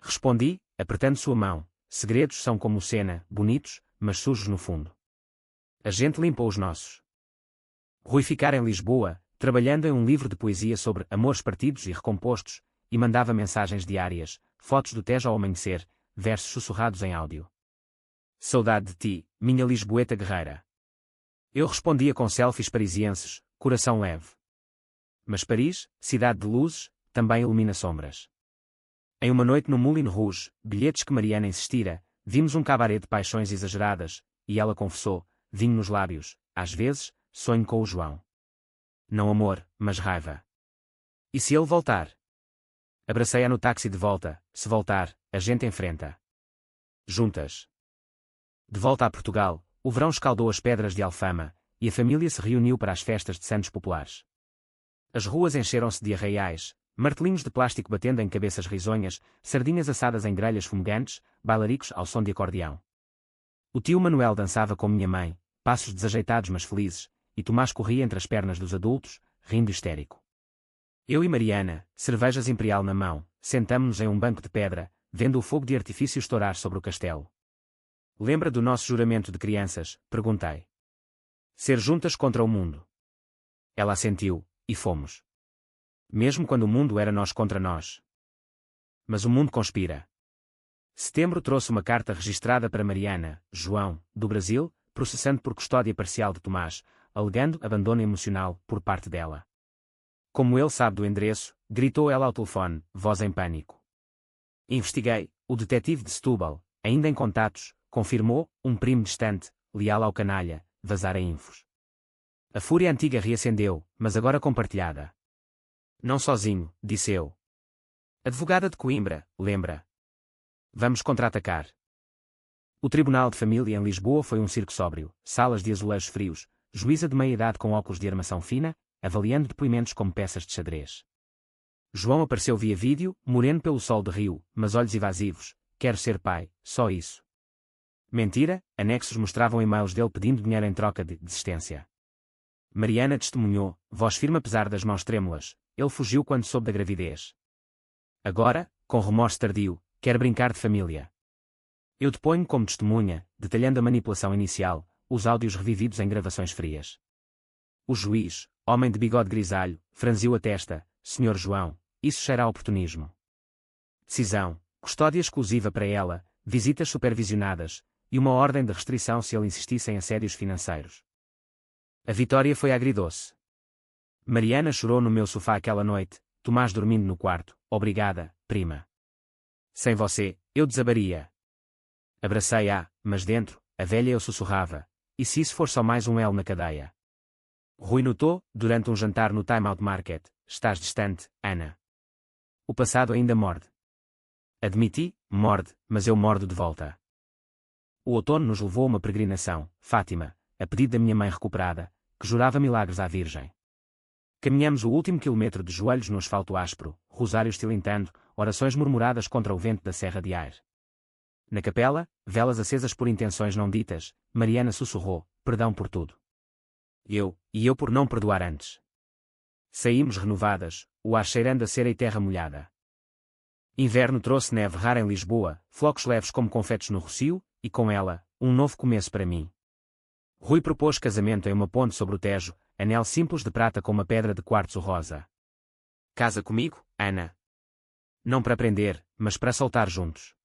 Respondi, apertando sua mão, segredos são como o Sena, bonitos, mas sujos no fundo. A gente limpa os nossos. Rui ficara em Lisboa, trabalhando em um livro de poesia sobre amores partidos e recompostos, e mandava mensagens diárias, fotos do Tejo ao amanhecer, versos sussurrados em áudio. Saudade de ti, minha Lisboeta guerreira. Eu respondia com selfies parisienses, coração leve. Mas Paris, cidade de luzes, também ilumina sombras. Em uma noite no Moulin Rouge, bilhetes que Mariana insistira, vimos um cabaré de paixões exageradas, e ela confessou, vinho nos lábios, às vezes, sonho com o João. Não amor, mas raiva. E se ele voltar? Abracei-a no táxi de volta, se voltar, a gente enfrenta. Juntas. De volta a Portugal, o verão escaldou as pedras de Alfama, e a família se reuniu para as festas de Santos Populares. As ruas encheram-se de arraiais, martelinhos de plástico batendo em cabeças risonhas, sardinhas assadas em grelhas fumegantes, bailaricos ao som de acordeão. O tio Manuel dançava com minha mãe, passos desajeitados mas felizes, e Tomás corria entre as pernas dos adultos, rindo histérico. Eu e Mariana, cervejas Imperial na mão, sentamo-nos em um banco de pedra, vendo o fogo de artifício estourar sobre o castelo. Lembra do nosso juramento de crianças? Perguntei. Ser juntas contra o mundo. Ela assentiu, e fomos. Mesmo quando o mundo era nós contra nós. Mas o mundo conspira. Setembro trouxe uma carta registrada para Mariana, João, do Brasil, processando por custódia parcial de Tomás, alegando abandono emocional por parte dela. Como ele sabe do endereço, gritou ela ao telefone, voz em pânico. Investiguei, o detetive de Setúbal, ainda em contatos, confirmou, um primo distante, leal ao canalha, vazara infos. A fúria antiga reacendeu, mas agora compartilhada. Não sozinho, disse eu. Advogada de Coimbra, lembra? Vamos contra-atacar. O Tribunal de Família em Lisboa foi um circo sóbrio, salas de azulejos frios, juíza de meia-idade com óculos de armação fina, avaliando depoimentos como peças de xadrez. João apareceu via vídeo, moreno pelo sol de Rio, mas olhos evasivos, quero ser pai, só isso. Mentira, anexos mostravam e-mails dele pedindo dinheiro em troca de desistência. Mariana testemunhou, voz firme apesar das mãos trêmulas, ele fugiu quando soube da gravidez. Agora, com remorso tardio, quer brincar de família. Eu deponho como testemunha, detalhando a manipulação inicial, os áudios revividos em gravações frias. O juiz, homem de bigode grisalho, franziu a testa, Sr. João, isso cheira a oportunismo. Decisão, custódia exclusiva para ela, visitas supervisionadas, e uma ordem de restrição se ele insistisse em assédios financeiros. A vitória foi agridoce. Mariana chorou no meu sofá aquela noite, Tomás dormindo no quarto, obrigada, prima. Sem você, eu desabaria. Abracei-a, mas dentro, a velha eu sussurrava, e se isso for só mais um L na cadeia? Rui notou, durante um jantar no Time Out Market, estás distante, Ana. O passado ainda morde. Admiti, morde, mas eu mordo de volta. O outono nos levou a uma peregrinação, Fátima, a pedido da minha mãe recuperada, que jurava milagres à Virgem. Caminhamos o último quilômetro de joelhos no asfalto áspero, rosários tilintando, orações murmuradas contra o vento da Serra de Aire. Na capela, velas acesas por intenções não ditas, Mariana sussurrou, perdão por tudo. E eu por não perdoar antes. Saímos renovadas, o ar cheirando a cera e terra molhada. Inverno trouxe neve rara em Lisboa, flocos leves como confetes no Rocio, e com ela, um novo começo para mim. Rui propôs casamento em uma ponte sobre o Tejo, anel simples de prata com uma pedra de quartzo rosa. Casa comigo, Ana? Não para aprender, mas para soltar juntos.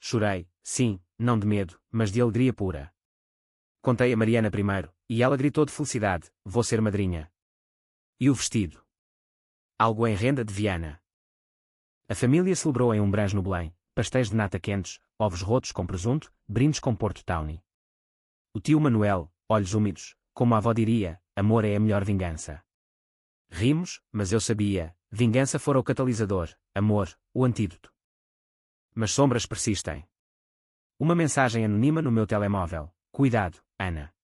Chorei, sim, não de medo, mas de alegria pura. Contei a Mariana primeiro, e ela gritou de felicidade, vou ser madrinha. E o vestido? Algo em renda de Viana. A família celebrou em Umbrãs no Belém, pastéis de nata quentes, ovos rotos com presunto, brindes com Porto Tawny. O tio Manuel, olhos úmidos, como a avó diria, amor é a melhor vingança. Rimos, mas eu sabia, vingança fora o catalisador, amor, o antídoto. Mas sombras persistem. Uma mensagem anônima no meu telemóvel. Cuidado, Ana.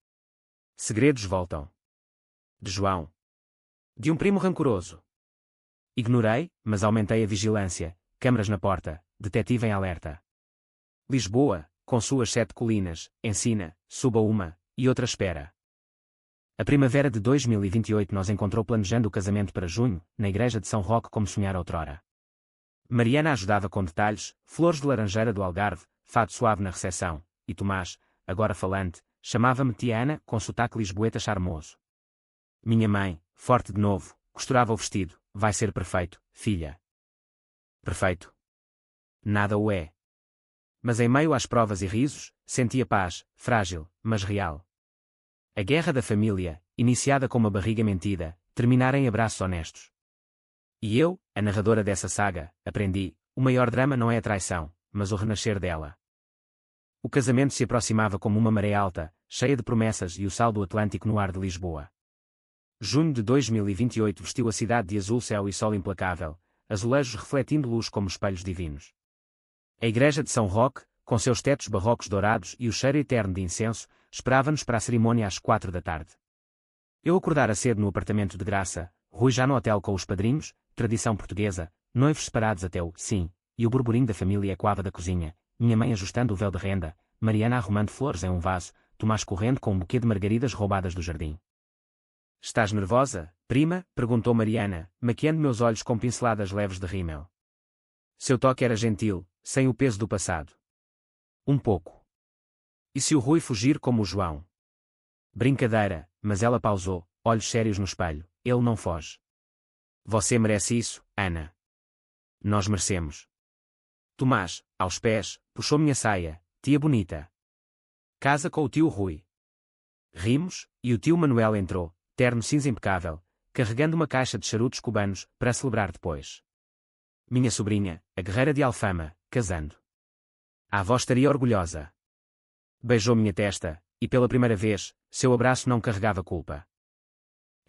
Segredos voltam. De João. De um primo rancoroso. Ignorei, mas aumentei a vigilância. Câmaras na porta, detetive em alerta. Lisboa, com suas 7 colinas, ensina, suba uma, e outra espera. A primavera de 2028 nos encontrou planejando o casamento para junho, na igreja de São Roque como sonhara outrora. Mariana ajudava com detalhes, flores de laranjeira do Algarve, fado suave na recepção, e Tomás, agora falante, chamava-me tia Ana com sotaque lisboeta charmoso. Minha mãe, forte de novo, costurava o vestido. Vai ser perfeito, filha. Perfeito. Nada o é. Mas em meio às provas e risos, sentia paz, frágil, mas real. A guerra da família, iniciada com uma barriga mentida, terminara em abraços honestos. E eu, a narradora dessa saga, aprendi, o maior drama não é a traição, mas o renascer dela. O casamento se aproximava como uma maré alta, cheia de promessas e o sal do Atlântico no ar de Lisboa. Junho de 2028 vestiu a cidade de azul céu e sol implacável, azulejos refletindo luz como espelhos divinos. A igreja de São Roque, com seus tetos barrocos dourados e o cheiro eterno de incenso, esperava-nos para a cerimônia às 4 da tarde. Eu acordara cedo no apartamento de Graça, Rui já no hotel com os padrinhos, tradição portuguesa, noivos separados até o sim, e o burburinho da família ecoava da cozinha, minha mãe ajustando o véu de renda, Mariana arrumando flores em um vaso, Tomás correndo com um buquê de margaridas roubadas do jardim. Estás nervosa, prima? Perguntou Mariana, maquiando meus olhos com pinceladas leves de rímel. Seu toque era gentil, sem o peso do passado. Um pouco. E se o Rui fugir como o João? Brincadeira, mas ela pausou, olhos sérios no espelho. Ele não foge. Você merece isso, Ana. Nós merecemos. Tomás, aos pés, puxou minha saia, tia bonita. Casa com o tio Rui. Rimos, e o tio Manuel entrou, terno cinza impecável, carregando uma caixa de charutos cubanos, para celebrar depois. Minha sobrinha, a guerreira de Alfama, casando. A avó estaria orgulhosa. Beijou minha testa, e pela primeira vez, seu abraço não carregava culpa.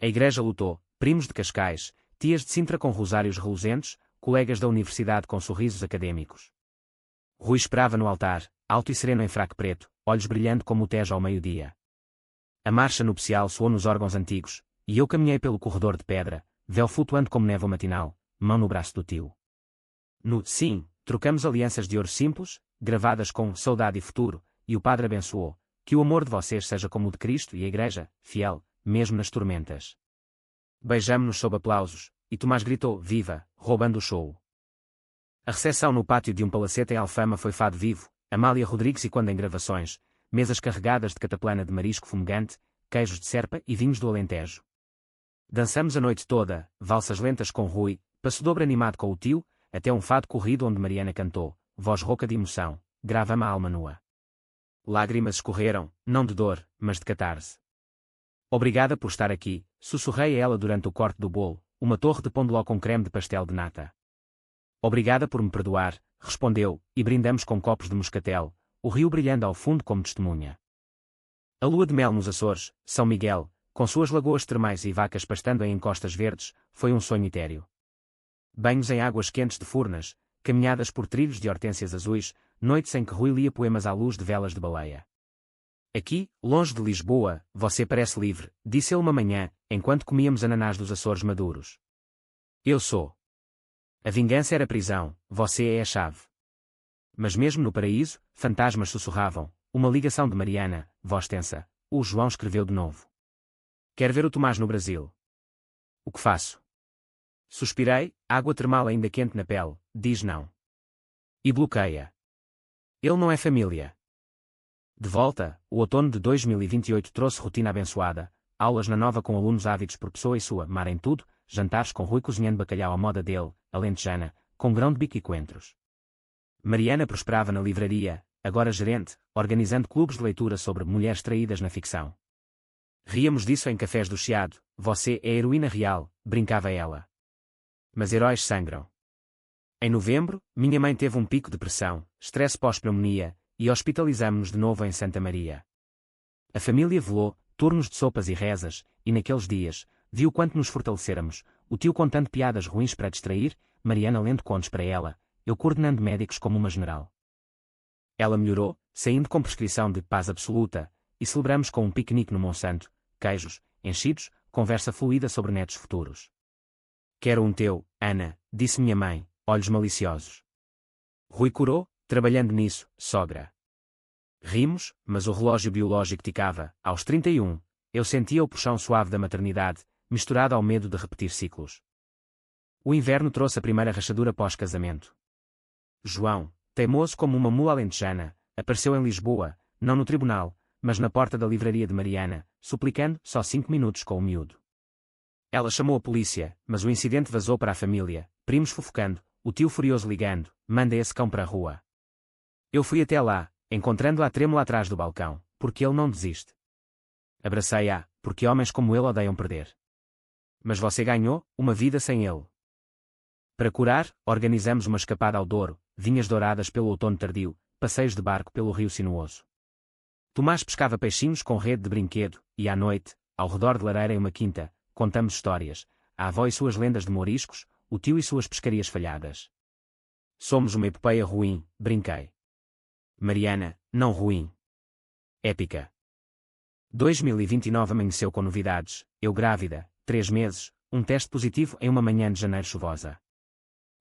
A igreja lutou, primos de Cascais, tias de Sintra com rosários reluzentes, colegas da universidade com sorrisos acadêmicos. Rui esperava no altar, alto e sereno em fraque preto, olhos brilhando como o Tejo ao meio-dia. A marcha nupcial soou nos órgãos antigos, e eu caminhei pelo corredor de pedra, véu flutuando como névoa matinal, mão no braço do tio. No sim, trocamos alianças de ouro simples, gravadas com saudade e futuro, e o padre abençoou, que o amor de vocês seja como o de Cristo e a igreja, fiel, mesmo nas tormentas. Beijamo-nos sob aplausos, e Tomás gritou, viva, roubando o show. A recepção no pátio de um palacete em Alfama foi fado vivo, Amália Rodrigues e quando em gravações, mesas carregadas de cataplana de marisco fumegante, queijos de serpa e vinhos do Alentejo. Dançamos a noite toda, valsas lentas com Rui, passo-dobre animado com o tio, até um fado corrido onde Mariana cantou, voz rouca de emoção, grava-me a alma nua. Lágrimas escorreram, não de dor, mas de catarse. Obrigada por estar aqui, sussurrei a ela durante o corte do bolo, uma torre de pão de ló com creme de pastel de nata. Obrigada por me perdoar, respondeu, e brindamos com copos de moscatel, o rio brilhando ao fundo como testemunha. A lua de mel nos Açores, São Miguel, com suas lagoas termais e vacas pastando em encostas verdes, foi um sonho etéreo. Banhos em águas quentes de Furnas, caminhadas por trilhos de hortênsias azuis, noites em que Rui lia poemas à luz de velas de baleia. Aqui, longe de Lisboa, você parece livre, disse ele uma manhã, enquanto comíamos ananás dos Açores maduros. Eu sou. A vingança era prisão, você é a chave. Mas mesmo no paraíso, fantasmas sussurravam, uma ligação de Mariana, voz tensa, o João escreveu de novo. Quer ver o Tomás no Brasil? O que faço? Suspirei, água termal ainda quente na pele, diz não. E bloqueia. Ele não é família. De volta, o outono de 2028 trouxe rotina abençoada, aulas na nova com alunos ávidos por pessoa e sua, mar em tudo, jantares com Rui cozinhando bacalhau à moda dele, alentejana, com grão de bico e coentros. Mariana prosperava na livraria, agora gerente, organizando clubes de leitura sobre mulheres traídas na ficção. Ríamos disso em cafés do Chiado, você é a heroína real, brincava ela. Mas heróis sangram. Em novembro, minha mãe teve um pico de pressão, estresse pós-pneumonia, e hospitalizamo-nos de novo em Santa Maria. A família velou, turnos de sopas e rezas, e naqueles dias, viu quanto nos fortalecêramos, o tio contando piadas ruins para distrair, Mariana lendo contos para ela, eu coordenando médicos como uma general. Ela melhorou, saindo com prescrição de paz absoluta, e celebramos com um piquenique no Monsanto, queijos, enchidos, conversa fluida sobre netos futuros. Quero um teu, Ana, disse minha mãe, olhos maliciosos. Rui corou, trabalhando nisso, sogra. Rimos, mas o relógio biológico ticava, aos 31, eu sentia o puxão suave da maternidade, misturado ao medo de repetir ciclos. O inverno trouxe a primeira rachadura pós-casamento. João, teimoso como uma mula alentejana, apareceu em Lisboa, não no tribunal, mas na porta da livraria de Mariana, suplicando só 5 minutos com o miúdo. Ela chamou a polícia, mas o incidente vazou para a família, primos fofocando, o tio furioso ligando, manda esse cão para a rua. Eu fui até lá, encontrando-a trêmula atrás do balcão, porque ele não desiste. Abracei-a, porque homens como ele odeiam perder. Mas você ganhou, uma vida sem ele. Para curar, organizamos uma escapada ao Douro, vinhas douradas pelo outono tardio, passeios de barco pelo rio sinuoso. Tomás pescava peixinhos com rede de brinquedo, e à noite, ao redor de lareira em uma quinta, contamos histórias, a avó e suas lendas de moriscos, o tio e suas pescarias falhadas. Somos uma epopeia ruim, brinquei. Mariana, não ruim. Épica. 2029 amanheceu com novidades, eu grávida, 3 meses, um teste positivo em uma manhã de janeiro chuvosa.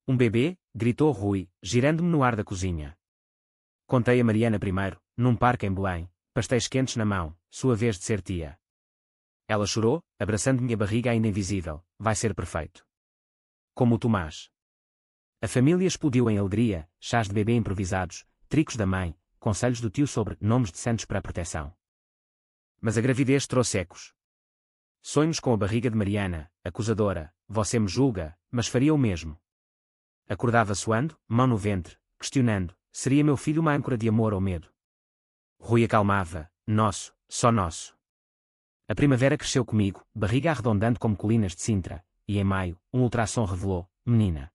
Um bebê, gritou Rui, girando-me no ar da cozinha. Contei a Mariana primeiro, num parque em Belém, pastéis quentes na mão, sua vez de ser tia. Ela chorou, abraçando-me a barriga ainda invisível, vai ser perfeito. Como o Tomás. A família explodiu em alegria, chás de bebê improvisados, tricos da mãe, conselhos do tio sobre nomes de santos para a proteção. Mas a gravidez trouxe ecos. Sonhos com a barriga de Mariana, acusadora, você me julga, mas faria o mesmo. Acordava suando, mão no ventre, questionando, seria meu filho uma âncora de amor ou medo? Rui acalmava, nosso, só nosso. A primavera cresceu comigo, barriga arredondando como colinas de Sintra, e em maio, um ultrassom revelou, menina.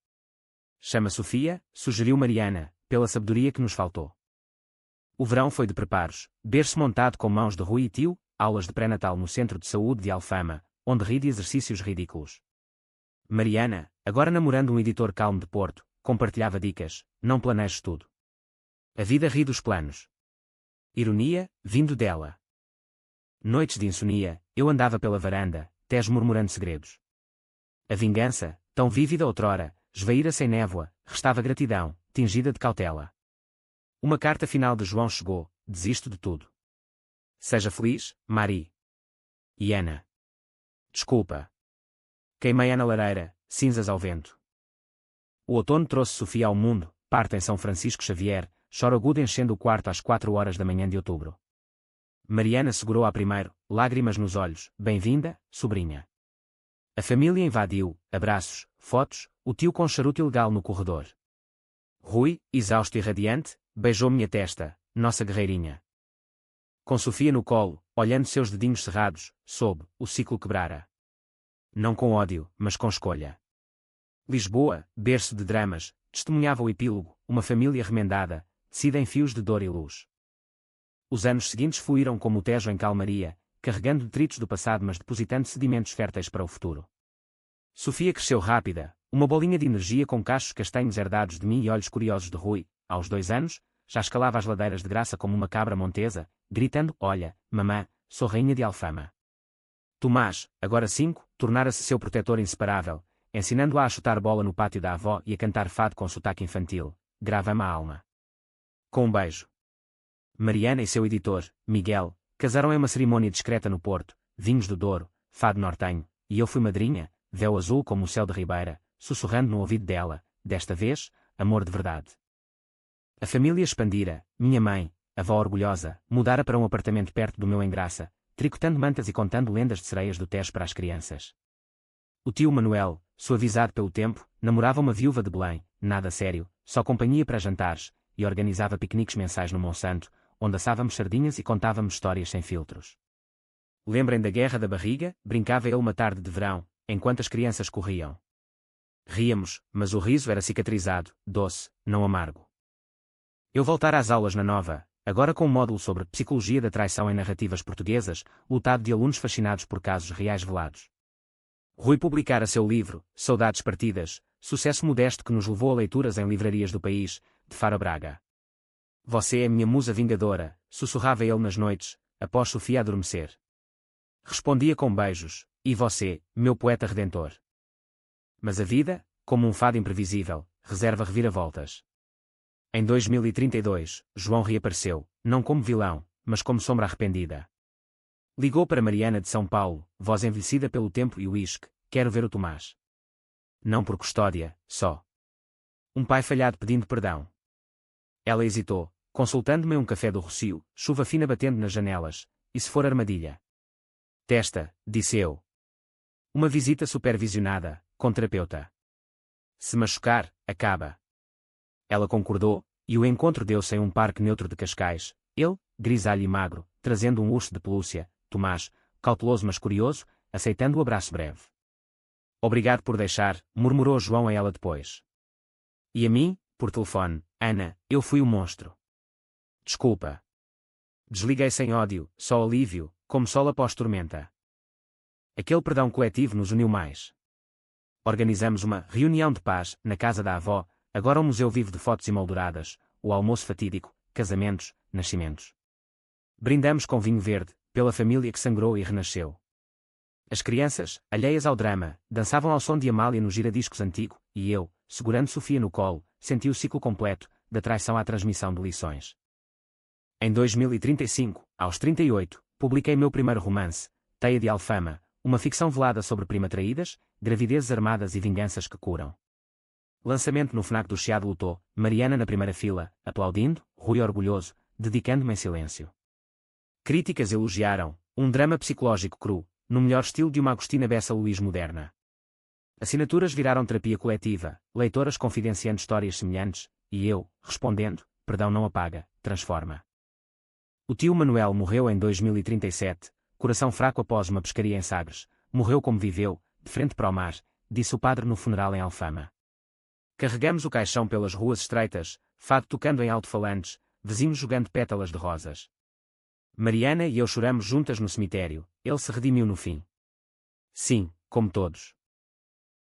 Chama Sofia, sugeriu Mariana, pela sabedoria que nos faltou. O verão foi de preparos, berço montado com mãos de Rui e tio, aulas de pré-natal no Centro de Saúde de Alfama, onde ri de exercícios ridículos. Mariana, agora namorando um editor calmo de Porto, compartilhava dicas, não planejes tudo. A vida ri dos planos. Ironia, vindo dela. Noites de insonia, eu andava pela varanda, Tejo murmurando segredos. A vingança, tão vívida outrora, esvaíra sem névoa, restava gratidão, tingida de cautela. Uma carta final de João chegou, desisto de tudo. Seja feliz, Mari. E Ana. Desculpa. Queimei-a na lareira, cinzas ao vento. O outono trouxe Sofia ao mundo, parto em São Francisco Xavier, choro agudo enchendo o quarto às 4 horas da manhã de outubro. Mariana segurou-a primeiro, lágrimas nos olhos, bem-vinda, sobrinha. A família invadiu, abraços, fotos, o tio com charuto ilegal no corredor. Rui, exausto e radiante, beijou minha testa, nossa guerreirinha. Com Sofia no colo, olhando seus dedinhos cerrados, soube, o ciclo quebrara. Não com ódio, mas com escolha. Lisboa, berço de dramas, testemunhava o epílogo, uma família remendada, tecida em fios de dor e luz. Os anos seguintes fluíram como o Tejo em calmaria, carregando detritos do passado mas depositando sedimentos férteis para o futuro. Sofia cresceu rápida, uma bolinha de energia com cachos castanhos herdados de mim e olhos curiosos de Rui, aos 2 anos, já escalava as ladeiras de graça como uma cabra montesa, gritando, olha, mamã, sou rainha de Alfama. Tomás, agora 5, tornara-se seu protetor inseparável, ensinando-a a chutar bola no pátio da avó e a cantar fado com sotaque infantil, grava-me a alma. Com um beijo. Mariana e seu editor, Miguel, casaram em uma cerimônia discreta no Porto, vinhos do Douro, fado nortenho, e eu fui madrinha, véu azul como o céu de Ribeira, sussurrando no ouvido dela, desta vez, amor de verdade. A família expandira, minha mãe, avó orgulhosa, mudara para um apartamento perto do meu em Graça, tricotando mantas e contando lendas de sereias do Tejo para as crianças. O tio Manuel, suavizado pelo tempo, namorava uma viúva de Belém, nada sério, só companhia para jantares, e organizava piqueniques mensais no Monsanto, onde assávamos sardinhas e contávamos histórias sem filtros. Lembrem da guerra da barriga, brincava ele uma tarde de verão, enquanto as crianças corriam. Ríamos, mas o riso era cicatrizado, doce, não amargo. Eu voltara às aulas na Nova, agora com um módulo sobre psicologia da traição em narrativas portuguesas, lotado de alunos fascinados por casos reais velados. Rui publicara seu livro, Saudades Partidas, sucesso modesto que nos levou a leituras em livrarias do país, de Faro a Braga. Você é minha musa vingadora, sussurrava ele nas noites, após Sofia adormecer. Respondia com beijos, e você, meu poeta redentor. Mas a vida, como um fado imprevisível, reserva reviravoltas. Em 2032, João reapareceu, não como vilão, mas como sombra arrependida. Ligou para Mariana de São Paulo, voz envelhecida pelo tempo e o uísque, quero ver o Tomás. Não por custódia, só. Um pai falhado pedindo perdão. Ela hesitou, consultando-me um café do Rocio, chuva fina batendo nas janelas, e se for armadilha? Testa, disse eu. Uma visita supervisionada, com terapeuta. Se machucar, acaba. Ela concordou, e o encontro deu-se em um parque neutro de Cascais, ele, grisalho e magro, trazendo um urso de pelúcia, Tomás, cauteloso mas curioso, aceitando o abraço breve. Obrigado por deixar, murmurou João a ela depois. E a mim, por telefone, Ana, eu fui o monstro. Desculpa. Desliguei sem ódio, só alívio, como sol após tormenta. Aquele perdão coletivo nos uniu mais. Organizamos uma reunião de paz, na casa da avó, agora um museu vivo de fotos emolduradas, o almoço fatídico, casamentos, nascimentos. Brindamos com vinho verde, pela família que sangrou e renasceu. As crianças, alheias ao drama, dançavam ao som de Amália no giradiscos antigo, e eu, segurando Sofia no colo, senti o ciclo completo, da traição à transmissão de lições. Em 2035, aos 38, publiquei meu primeiro romance, Teia de Alfama, uma ficção velada sobre prima traídas, gravidezes armadas e vinganças que curam. Lançamento no FNAC do Chiado lutou, Mariana na primeira fila, aplaudindo, Rui orgulhoso, dedicando-me em silêncio. Críticas elogiaram, um drama psicológico cru, no melhor estilo de uma Agostina Bessa Luís moderna. Assinaturas viraram terapia coletiva, leitoras confidenciando histórias semelhantes, e eu, respondendo, perdão não apaga, transforma. O tio Manuel morreu em 2037, coração fraco após uma pescaria em Sagres, morreu como viveu, de frente para o mar, disse o padre no funeral em Alfama. Carregamos o caixão pelas ruas estreitas, fado tocando em alto-falantes, vizinhos jogando pétalas de rosas. Mariana e eu choramos juntas no cemitério, ele se redimiu no fim. Sim, como todos.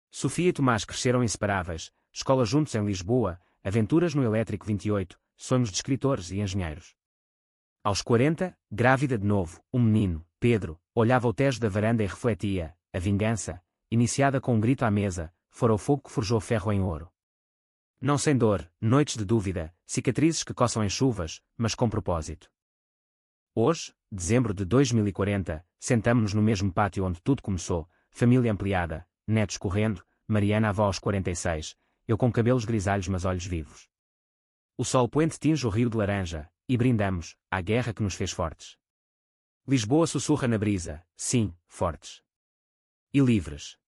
Sofia e Tomás cresceram inseparáveis, escola juntos em Lisboa, aventuras no Elétrico 28, sonhos de escritores e engenheiros. Aos 40, grávida de novo, um menino, Pedro, olhava o tejo da varanda e refletia, a vingança, iniciada com um grito à mesa, fora o fogo que forjou ferro em ouro. Não sem dor, noites de dúvida, cicatrizes que coçam em chuvas, mas com propósito. Hoje, dezembro de 2040, sentamo-nos no mesmo pátio onde tudo começou, família ampliada, netos correndo, Mariana avó aos 46, eu com cabelos grisalhos mas olhos vivos. O sol poente tinge o rio de laranja, e brindamos, à guerra que nos fez fortes. Lisboa sussurra na brisa, sim, fortes. E livres.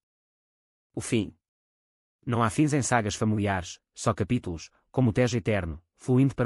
O fim. Não há fins em sagas familiares, só capítulos, como o Tejo eterno, fluindo para